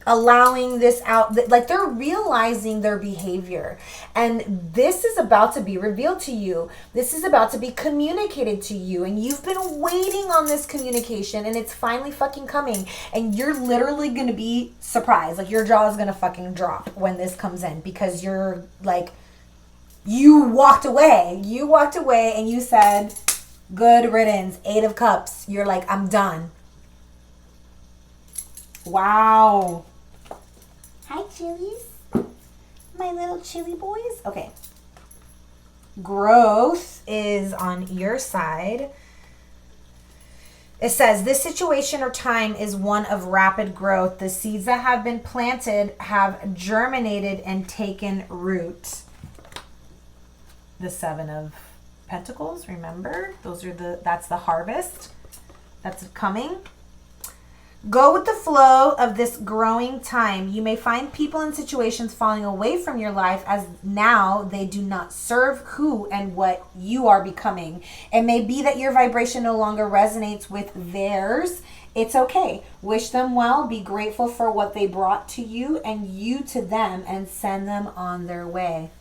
allowing this out. Like, they're realizing their behavior. And this is about to be revealed to you. This is about to be communicated to you. And you've been waiting on this communication, and it's finally fucking coming. And you're literally going to be surprised. Like, your jaw is going to fucking drop when this comes in, because you're like, you walked away and you said, good riddance, 8 of Cups. You're like, I'm done. Wow. Hi, chilies. My little chili boys. Okay. Growth is on your side. It says, this situation or time is one of rapid growth. The seeds that have been planted have germinated and taken root. the Seven of Pentacles. Remember, that's the harvest that's coming. Go with the flow of this growing time. You may find people and situations falling away from your life as now they do not serve who and what you are becoming. It may be that your vibration no longer resonates with theirs. It's okay. Wish them well. Be grateful for what they brought to you and you to them, and send them on their way.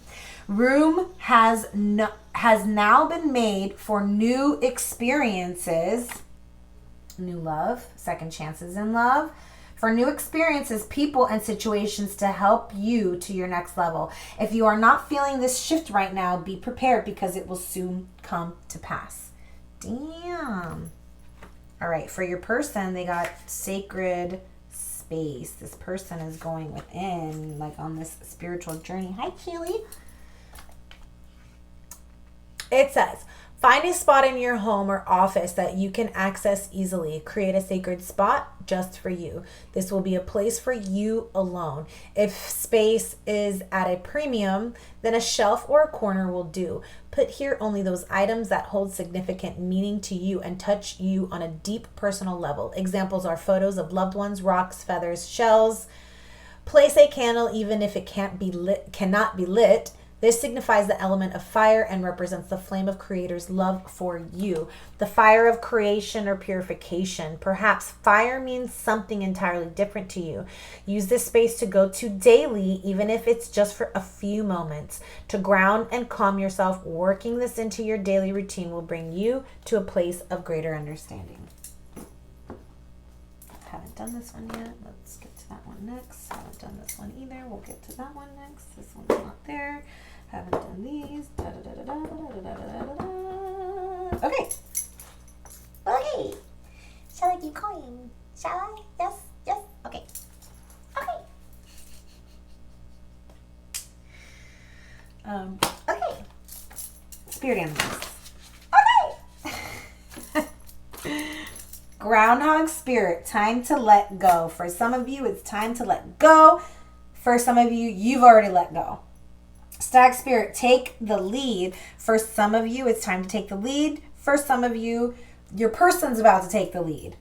Room has now been made for new experiences. New love, second chances in love, for new experiences, people, and situations to help you to your next level. If you are not feeling this shift right now, be prepared because it will soon come to pass. Damn. All right, for your person, they got sacred space. This person is going within, like on this spiritual journey. Hi, Keely. It says, find a spot in your home or office that you can access easily. Create a sacred spot just for you. This will be a place for you alone. If space is at a premium, then a shelf or a corner will do. Put here only those items that hold significant meaning to you and touch you on a deep personal level. Examples are photos of loved ones, rocks, feathers, shells. Place a candle even if it cannot be lit. This signifies the element of fire and represents the flame of Creator's love for you. The fire of creation or purification. Perhaps fire means something entirely different to you. Use this space to go to daily, even if it's just for a few moments. To ground and calm yourself, working this into your daily routine will bring you to a place of greater understanding. Haven't done this one yet. Let's get to that one next. Haven't done this one either. We'll get to that one next. This one's not there. Haven't done these. Okay. Okay. Shall I keep going? Shall I? Yes. Yes. Okay. Okay. Okay. Spirit animals. Okay. Groundhog spirit, time to let go. For some of you, it's time to let go. For some of you, you've already let go. Stag spirit, take the lead. For some of you, it's time to take the lead. For some of you, your person's about to take the lead.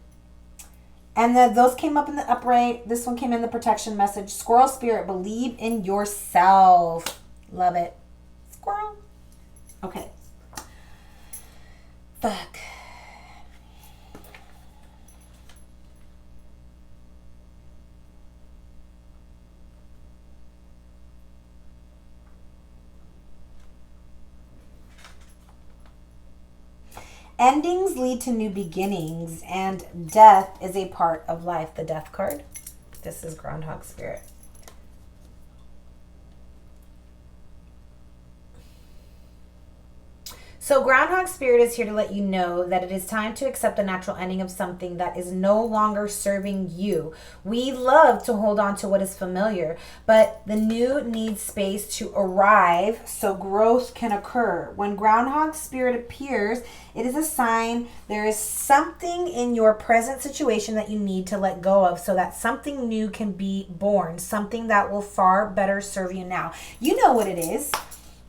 And those came up in the upright. This one came in the protection message. Squirrel spirit, believe in yourself. Love it. Squirrel. Okay. Fuck. Endings lead to new beginnings, and death is a part of life. The death card. This is Groundhog Spirit. So Groundhog Spirit is here to let you know that it is time to accept the natural ending of something that is no longer serving you. We love to hold on to what is familiar, but the new needs space to arrive so growth can occur. When Groundhog Spirit appears, it is a sign there is something in your present situation that you need to let go of so that something new can be born, something that will far better serve you now. You know what it is.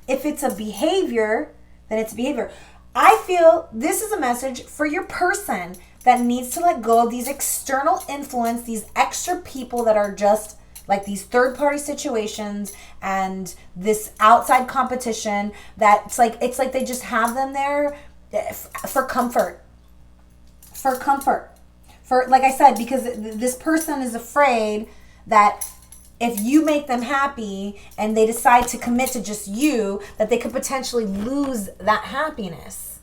If it's a behavior, then it's behavior. I feel this is a message for your person that needs to let go of these external influence, these extra people that are just like these third-party situations and this outside competition that's like, it's like they just have them there for comfort. For comfort. For, like I said, because this person is afraid that if you make them happy and they decide to commit to just you, that they could potentially lose that happiness.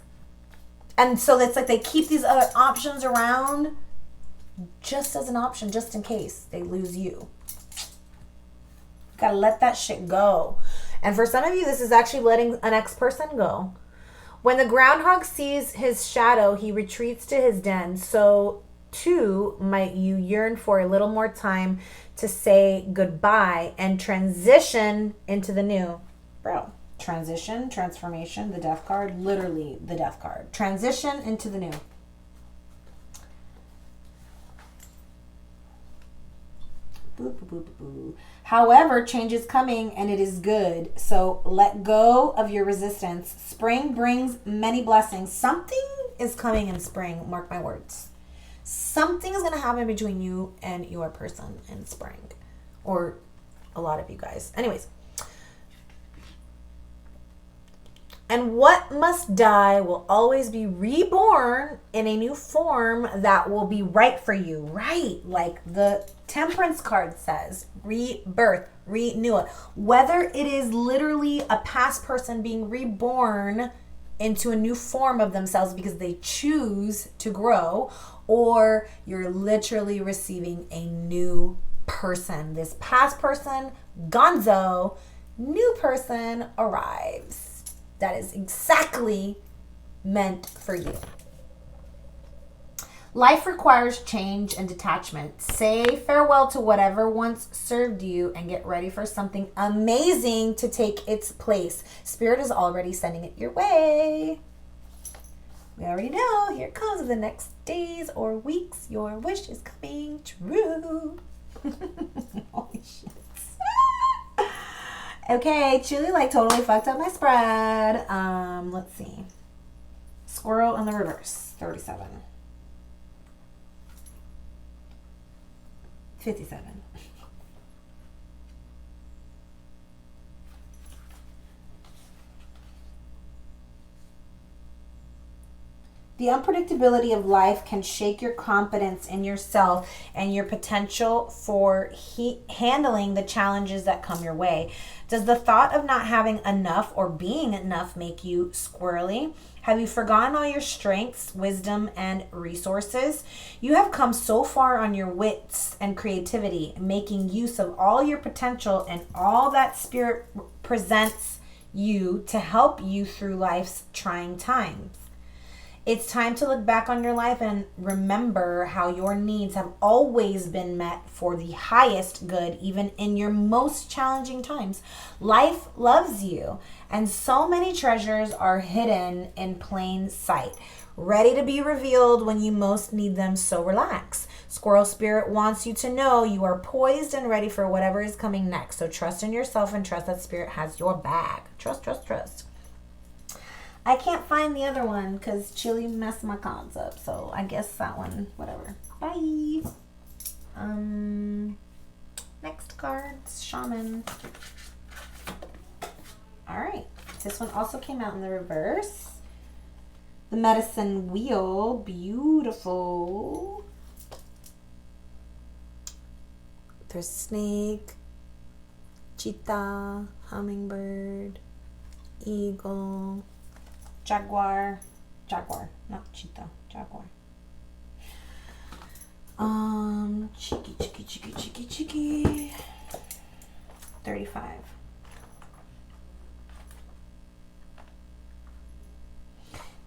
And so it's like they keep these other options around just as an option, just in case they lose you. Gotta let that shit go. And for some of you, this is actually letting an ex-person go. When the groundhog sees his shadow, he retreats to his den. So too might you yearn for a little more time to say goodbye and transition into the new. Bro, transition, transformation, the death card, literally the death card. Transition into the new. Boo, boo, boo, boo, boo. However, change is coming and it is good. So let go of your resistance. Spring brings many blessings. Something is coming in spring. Mark my words. Something is going to happen between you and your person in spring. Or a lot of you guys. Anyways. And what must die will always be reborn in a new form that will be right for you. Right. Like the Temperance card says. Rebirth. Renewal. Whether it is literally a past person being reborn into a new form of themselves because they choose to grow, or you're literally receiving a new person. This past person, gonzo, new person arrives. That is exactly meant for you. Life requires change and detachment. Say farewell to whatever once served you and get ready for something amazing to take its place. Spirit is already sending it your way. We already know. Here it comes in the next days or weeks. Your wish is coming true. Holy shit. Okay, Chili like totally fucked up my spread. Let's see. Squirrel in the reverse, 37. 57. The unpredictability of life can shake your confidence in yourself and your potential for handling the challenges that come your way. Does the thought of not having enough or being enough make you squirrely? Have you forgotten all your strengths, wisdom, and resources? You have come so far on your wits and creativity, making use of all your potential and all that spirit presents you to help you through life's trying times. It's time to look back on your life and remember how your needs have always been met for the highest good, even in your most challenging times. Life loves you, and so many treasures are hidden in plain sight, ready to be revealed when you most need them, so relax. Squirrel Spirit wants you to know you are poised and ready for whatever is coming next. So trust in yourself and trust that Spirit has your back. Trust, trust, trust. I can't find the other one because Chili messed my cards up. So I guess that one, whatever. Bye. Next cards, Shaman. All right. This one also came out in the reverse. The Medicine Wheel. Beautiful. There's snake, cheetah, hummingbird, eagle, jaguar, not cheetah, jaguar. Cheeky. 35.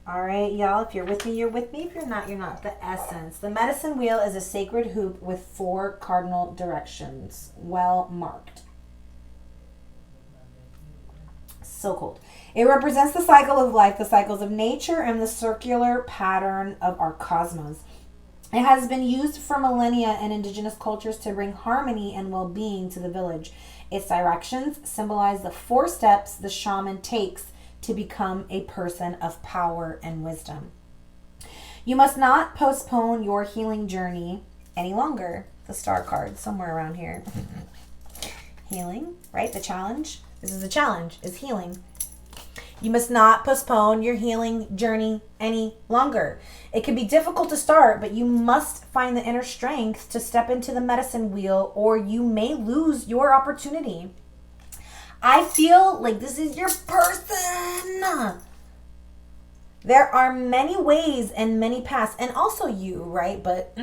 All right, y'all, if you're with me, you're with me. If you're not, you're not. The essence. The medicine wheel is a sacred hoop with 4 cardinal directions, well marked. So cold. It represents the cycle of life, the cycles of nature, and the circular pattern of our cosmos. It has been used for millennia in indigenous cultures to bring harmony and well-being to the village. Its directions symbolize the 4 steps the shaman takes to become a person of power and wisdom. You must not postpone your healing journey any longer. The star card somewhere around here. Healing, right? The challenge. This is the challenge, is healing. You must not postpone your healing journey any longer. It can be difficult to start, but you must find the inner strength to step into the medicine wheel, or you may lose your opportunity. I feel like this is your person. There are many ways and many paths, and also you, right? But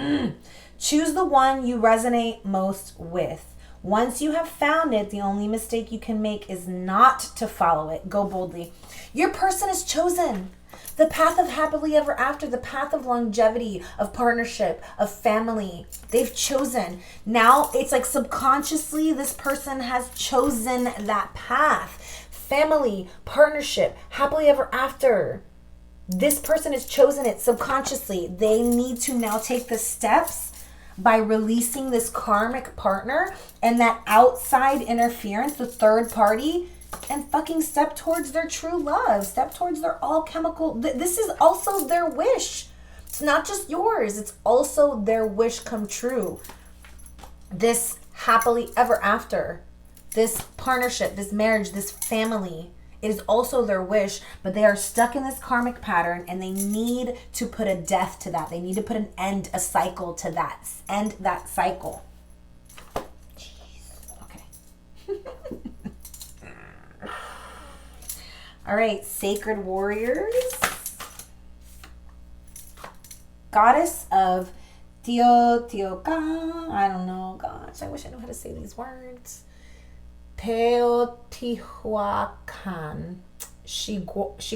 choose the one you resonate most with. Once you have found it, the only mistake you can make is not to follow it. Go boldly. Your person is chosen. The path of happily ever after, the path of longevity, of partnership, of family. They've chosen. Now it's like subconsciously this person has chosen that path. Family, partnership, happily ever after. This person has chosen it subconsciously. They need to now take the steps by releasing this karmic partner and that outside interference, the third party, and fucking step towards their true love, step towards their alchemical. This is also their wish. It's not just yours. It's also their wish come true. This happily ever after, this partnership, this marriage, this family, it is also their wish, but they are stuck in this karmic pattern and they need to put a death to that. They need to put an end, a cycle to that. End that cycle. Jeez. Okay. All right, sacred warriors. Goddess of Teotihuacan. I don't know. Gosh, I wish I knew how to say these words. Teotihuacan. She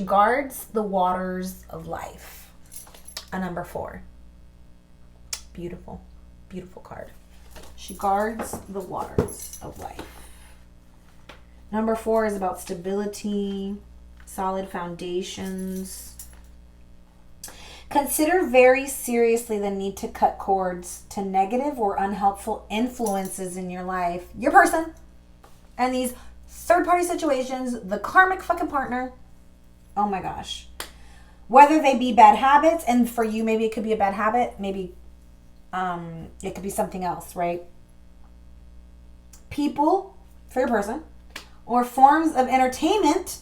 guards the waters of life. A number 4. Beautiful. Beautiful card. She guards the waters of life. Number 4 is about stability, solid foundations. Consider very seriously the need to cut cords to negative or unhelpful influences in your life. Your person and these third-party situations, the karmic fucking partner. Oh my gosh. Whether they be bad habits, and for you, maybe it could be a bad habit. Maybe it could be something else, right? People, for your person, or forms of entertainment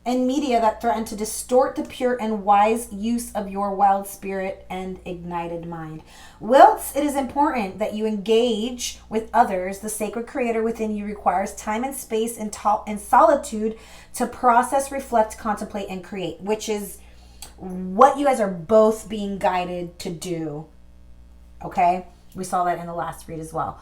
and media that threaten to distort the pure and wise use of your wild spirit and ignited mind. Whilst it is important that you engage with others, the sacred creator within you requires time and space and solitude to process, reflect, contemplate, and create, which is what you guys are both being guided to do. Okay? We saw that in the last read as well.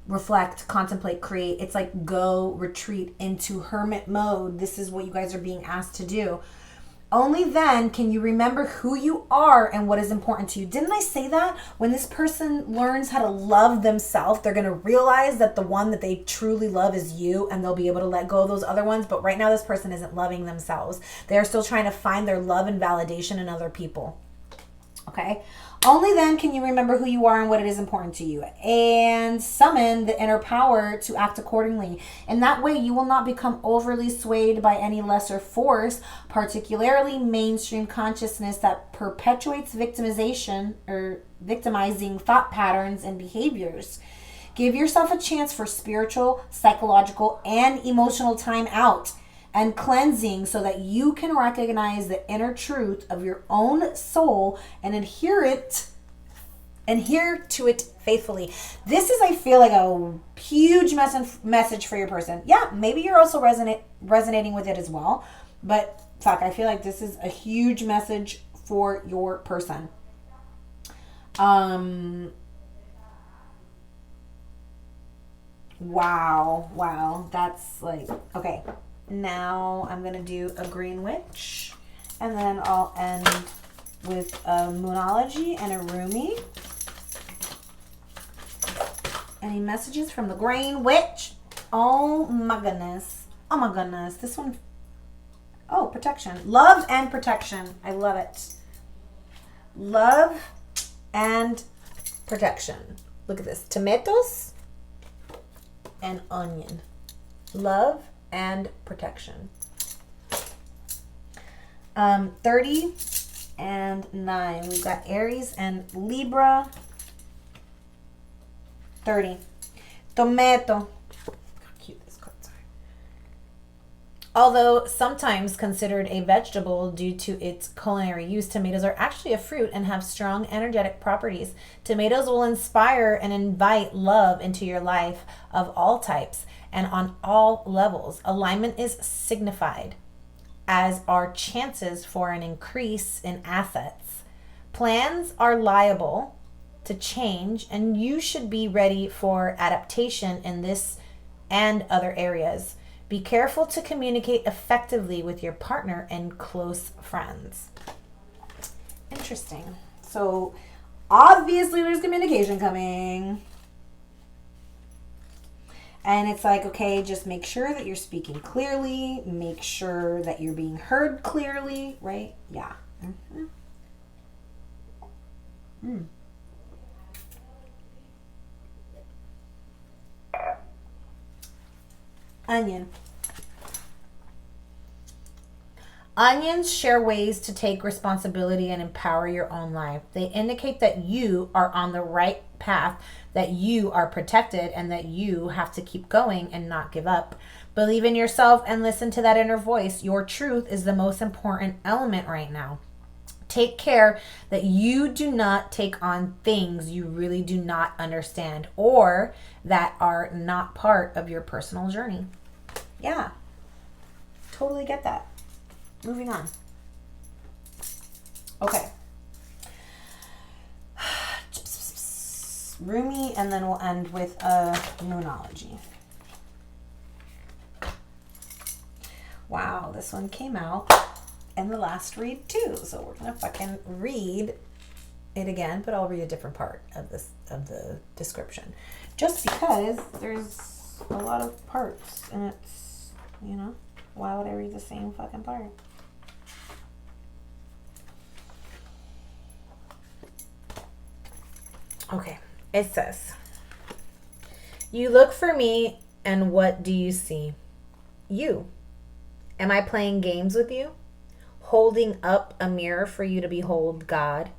Reflect, contemplate, create. It's like go retreat into hermit mode. This is what you guys are being asked to do. Only then can you remember who you are and what is important to you. Didn't I say that? When this person learns how to love themselves, they're going to realize that the one that they truly love is you, and they'll be able to let go of those other ones. But right now, this person isn't loving themselves. They're still trying to find their love and validation in other people. Okay? Only then can you remember who you are and what it is important to you, and summon the inner power to act accordingly. In that way, you will not become overly swayed by any lesser force, particularly mainstream consciousness that perpetuates victimization or victimizing thought patterns and behaviors. Give yourself a chance for spiritual, psychological, and emotional time out and cleansing so that you can recognize the inner truth of your own soul and adhere to it faithfully. This is, I feel like, a huge message for your person. Yeah, maybe you're also resonating with it as well, but fuck, I feel like this is a huge message for your person. Wow, that's like, okay. Now I'm going to do a green witch, and then I'll end with a Moonology and a Rumi. Any messages from the green witch? Oh my goodness. This one. Oh, protection. Love and protection. I love it. Love and protection. Look at this. Tomatoes and onion. Love and protection. 30 and 9. We've got Aries and Libra. 30. Tomato. How cute this card's are. Although sometimes considered a vegetable due to its culinary use, tomatoes are actually a fruit and have strong energetic properties. Tomatoes will inspire and invite love into your life of all types and on all levels. Alignment is signified, as are chances for an increase in assets. Plans are liable to change, and you should be ready for adaptation in this and other areas. Be careful to communicate effectively with your partner and close friends. Interesting. So obviously there's communication coming. And it's like, okay, just make sure that you're speaking clearly. Make sure that you're being heard clearly, right? Yeah. Onion. Onions share ways to take responsibility and empower your own life. They indicate that you are on the right path, that you are protected, and that you have to keep going and not give up. Believe in yourself and listen to that inner voice. Your truth is the most important element right now. Take care that you do not take on things you really do not understand or that are not part of your personal journey. Yeah, totally get that. Moving on. Okay. Rumi, and then we'll end with Moonology. Wow, this one came out in the last read too. So we're gonna fucking read it again, but I'll read a different part of the description. Just because there's a lot of parts and it's, you know, why would I read the same fucking part? Okay, it says, you look for me and what do you see? You. Am I playing games with you? Holding up a mirror for you to behold God?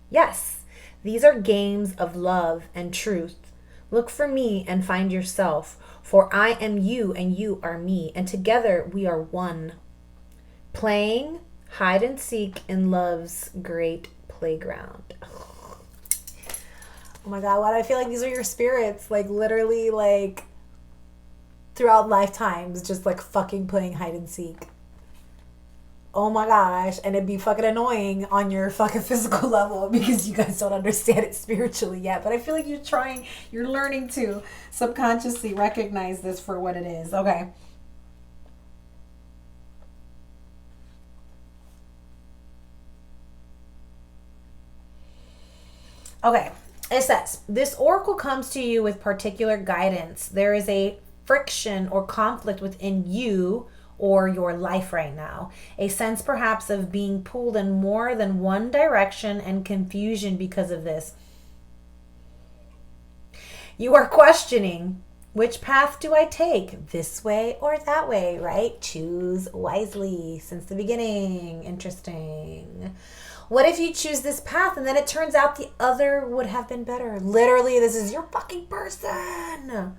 Yes, these are games of love and truth. Look for me and find yourself, for I am you and you are me, and together we are one. Playing hide and seek in love's great playground. Oh my God, why do I feel like these are your spirits? Like literally like throughout lifetimes, just like fucking playing hide and seek. Oh my gosh. And it'd be fucking annoying on your fucking physical level because you guys don't understand it spiritually yet. But I feel like you're learning to subconsciously recognize this for what it is. Okay. Okay. It says, this oracle comes to you with particular guidance. There is a friction or conflict within you or your life right now. A sense perhaps of being pulled in more than one direction and confusion because of this. You are questioning, which path do I take? This way or that way, right? Choose wisely since the beginning. Interesting. What if you choose this path and then it turns out the other would have been better? Literally, this is your fucking person.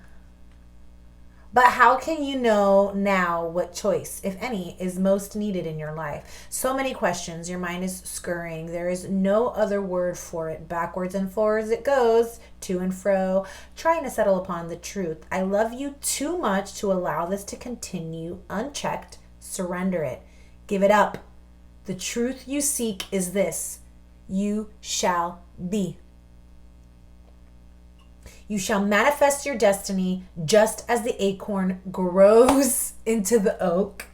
But how can you know now what choice, if any, is most needed in your life? So many questions. Your mind is scurrying. There is no other word for it. Backwards and forwards it goes, to and fro, trying to settle upon the truth. I love you too much to allow this to continue unchecked. Surrender it. Give it up. The truth you seek is this. You shall be. You shall manifest your destiny just as the acorn grows into the oak.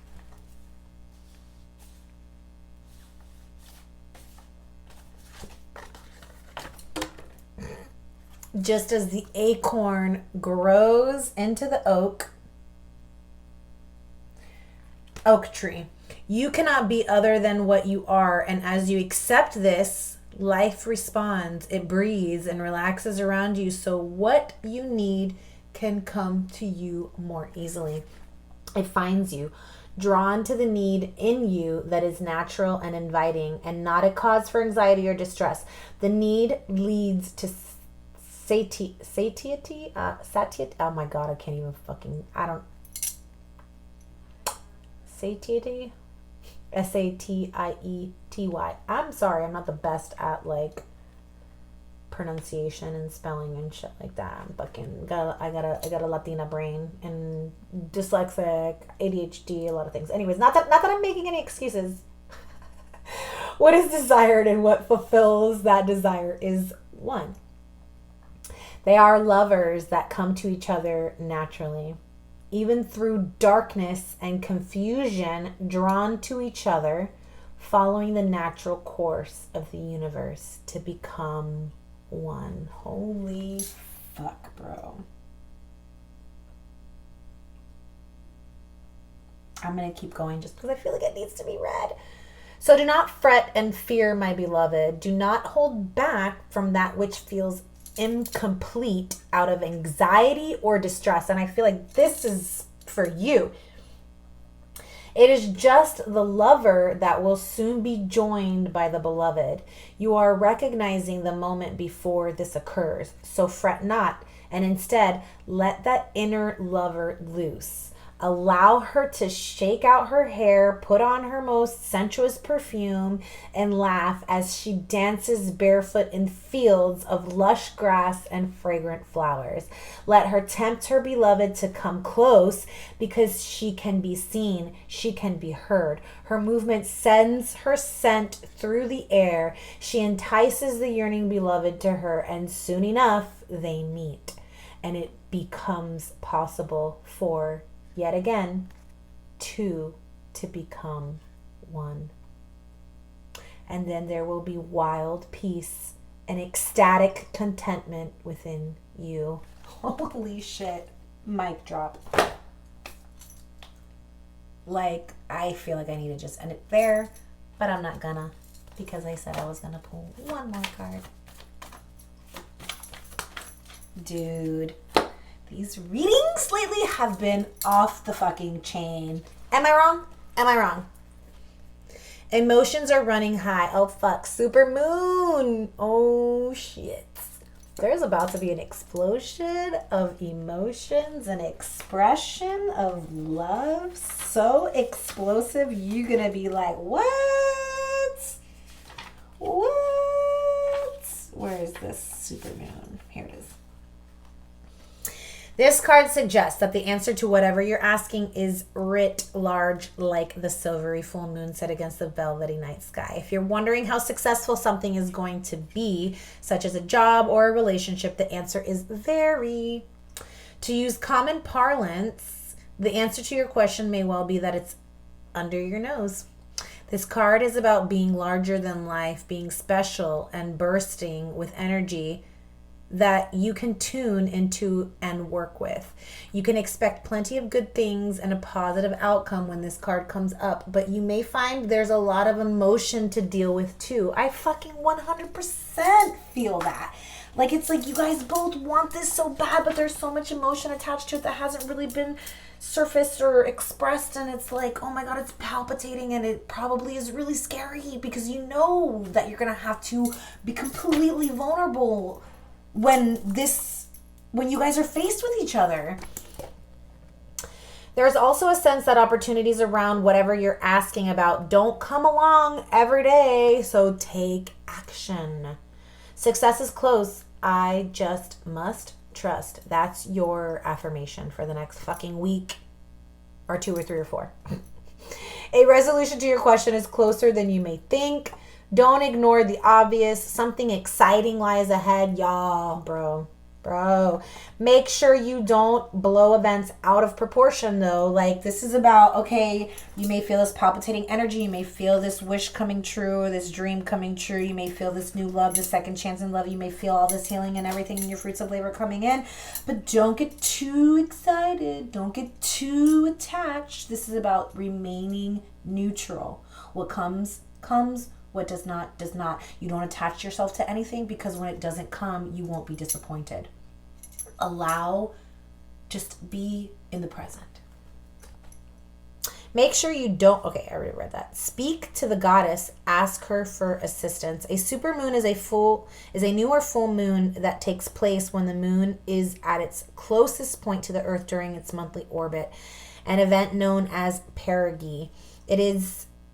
Just as the acorn grows into the oak tree. You cannot be other than what you are, and as you accept this, life responds. It breathes and relaxes around you, so what you need can come to you more easily. It finds you, drawn to the need in you that is natural and inviting, and not a cause for anxiety or distress. The need leads to satiety. Oh my God, I can't even satiety. Satiety. I'm sorry, I'm not the best at like pronunciation and spelling and shit like that. I'm fucking I got a Latina brain and dyslexic, ADHD, a lot of things. Anyways, not that I'm making any excuses. What is desired and what fulfills that desire is one. They are lovers that come to each other naturally. Even through darkness and confusion, drawn to each other, following the natural course of the universe to become one. Holy fuck, bro. I'm going to keep going just because I feel like it needs to be read. So do not fret and fear, my beloved. Do not hold back from that which feels incomplete out of anxiety or distress. And I feel like this is for you. It is just the lover that will soon be joined by the beloved. You are recognizing the moment before this occurs, so fret not, and instead let that inner lover loose. Allow her to shake out her hair, put on her most sensuous perfume, and laugh as she dances barefoot in fields of lush grass and fragrant flowers. Let her tempt her beloved to come close, because she can be seen, she can be heard. Her movement sends her scent through the air. She entices the yearning beloved to her, and soon enough they meet. And it becomes possible for, yet again, two to become one. And then there will be wild peace and ecstatic contentment within you. Holy shit. Mic drop. Like, I feel like I need to just end it there, but I'm not gonna, because I said I was gonna pull one more card. Dude, these readings lately have been off the fucking chain. Am I wrong? Am I wrong? Emotions are running high. Oh, fuck. Super moon. Oh, shit. There's about to be an explosion of emotions and expression of love. So explosive, you're going to be like, what? What? Where is this super moon? Here it is. This card suggests that the answer to whatever you're asking is writ large like the silvery full moon set against the velvety night sky. If you're wondering how successful something is going to be, such as a job or a relationship, the answer is very. To use common parlance, the answer to your question may well be that it's under your nose. This card is about being larger than life, being special and bursting with energy that you can tune into and work with. You can expect plenty of good things and a positive outcome when this card comes up, but you may find there's a lot of emotion to deal with too. I fucking 100% feel that. Like, it's like you guys both want this so bad, but there's so much emotion attached to it that hasn't really been surfaced or expressed, and it's like, oh my god, it's palpitating, and it probably is really scary because you know that you're gonna have to be completely vulnerable when you guys are faced with each other. There's also a sense that opportunities around whatever you're asking about don't come along every day, so take action. Success is close. I just must trust. That's your affirmation for the next fucking week, or 2 or 3 or 4. A resolution to your question is closer than you may think. Don't ignore the obvious. Something exciting lies ahead, y'all, bro. Make sure you don't blow events out of proportion, though. Like, this is about, okay, you may feel this palpitating energy. You may feel this wish coming true, this dream coming true. You may feel this new love, this second chance in love. You may feel all this healing and everything in your fruits of labor coming in. But don't get too excited. Don't get too attached. This is about remaining neutral. What comes, comes. What does not, does not. You don't attach yourself to anything, because when it doesn't come, you won't be disappointed. Just be in the present. Make sure you don't, okay, I already read that. Speak to the goddess, ask her for assistance. A supermoon is a new or full moon that takes place when the moon is at its closest point to the earth during its monthly orbit, an event known as perigee.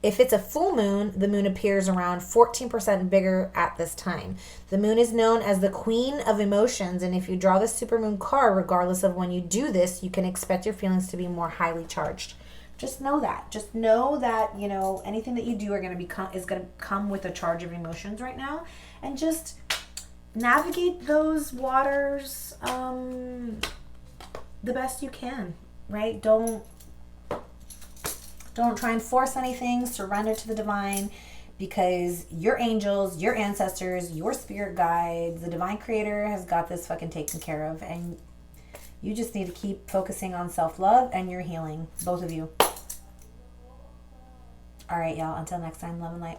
If it's a full moon, the moon appears around 14% bigger at this time. The moon is known as the queen of emotions, and if you draw the supermoon card, regardless of when you do this, you can expect your feelings to be more highly charged. Just know that. Just know that, anything that you do is going to come with a charge of emotions right now, and just navigate those waters the best you can, right? Don't try and force anything. Surrender to the divine, because your angels, your ancestors, your spirit guides, the divine creator has got this fucking taken care of. And you just need to keep focusing on self-love and your healing. Both of you. All right, y'all. Until next time, love and light.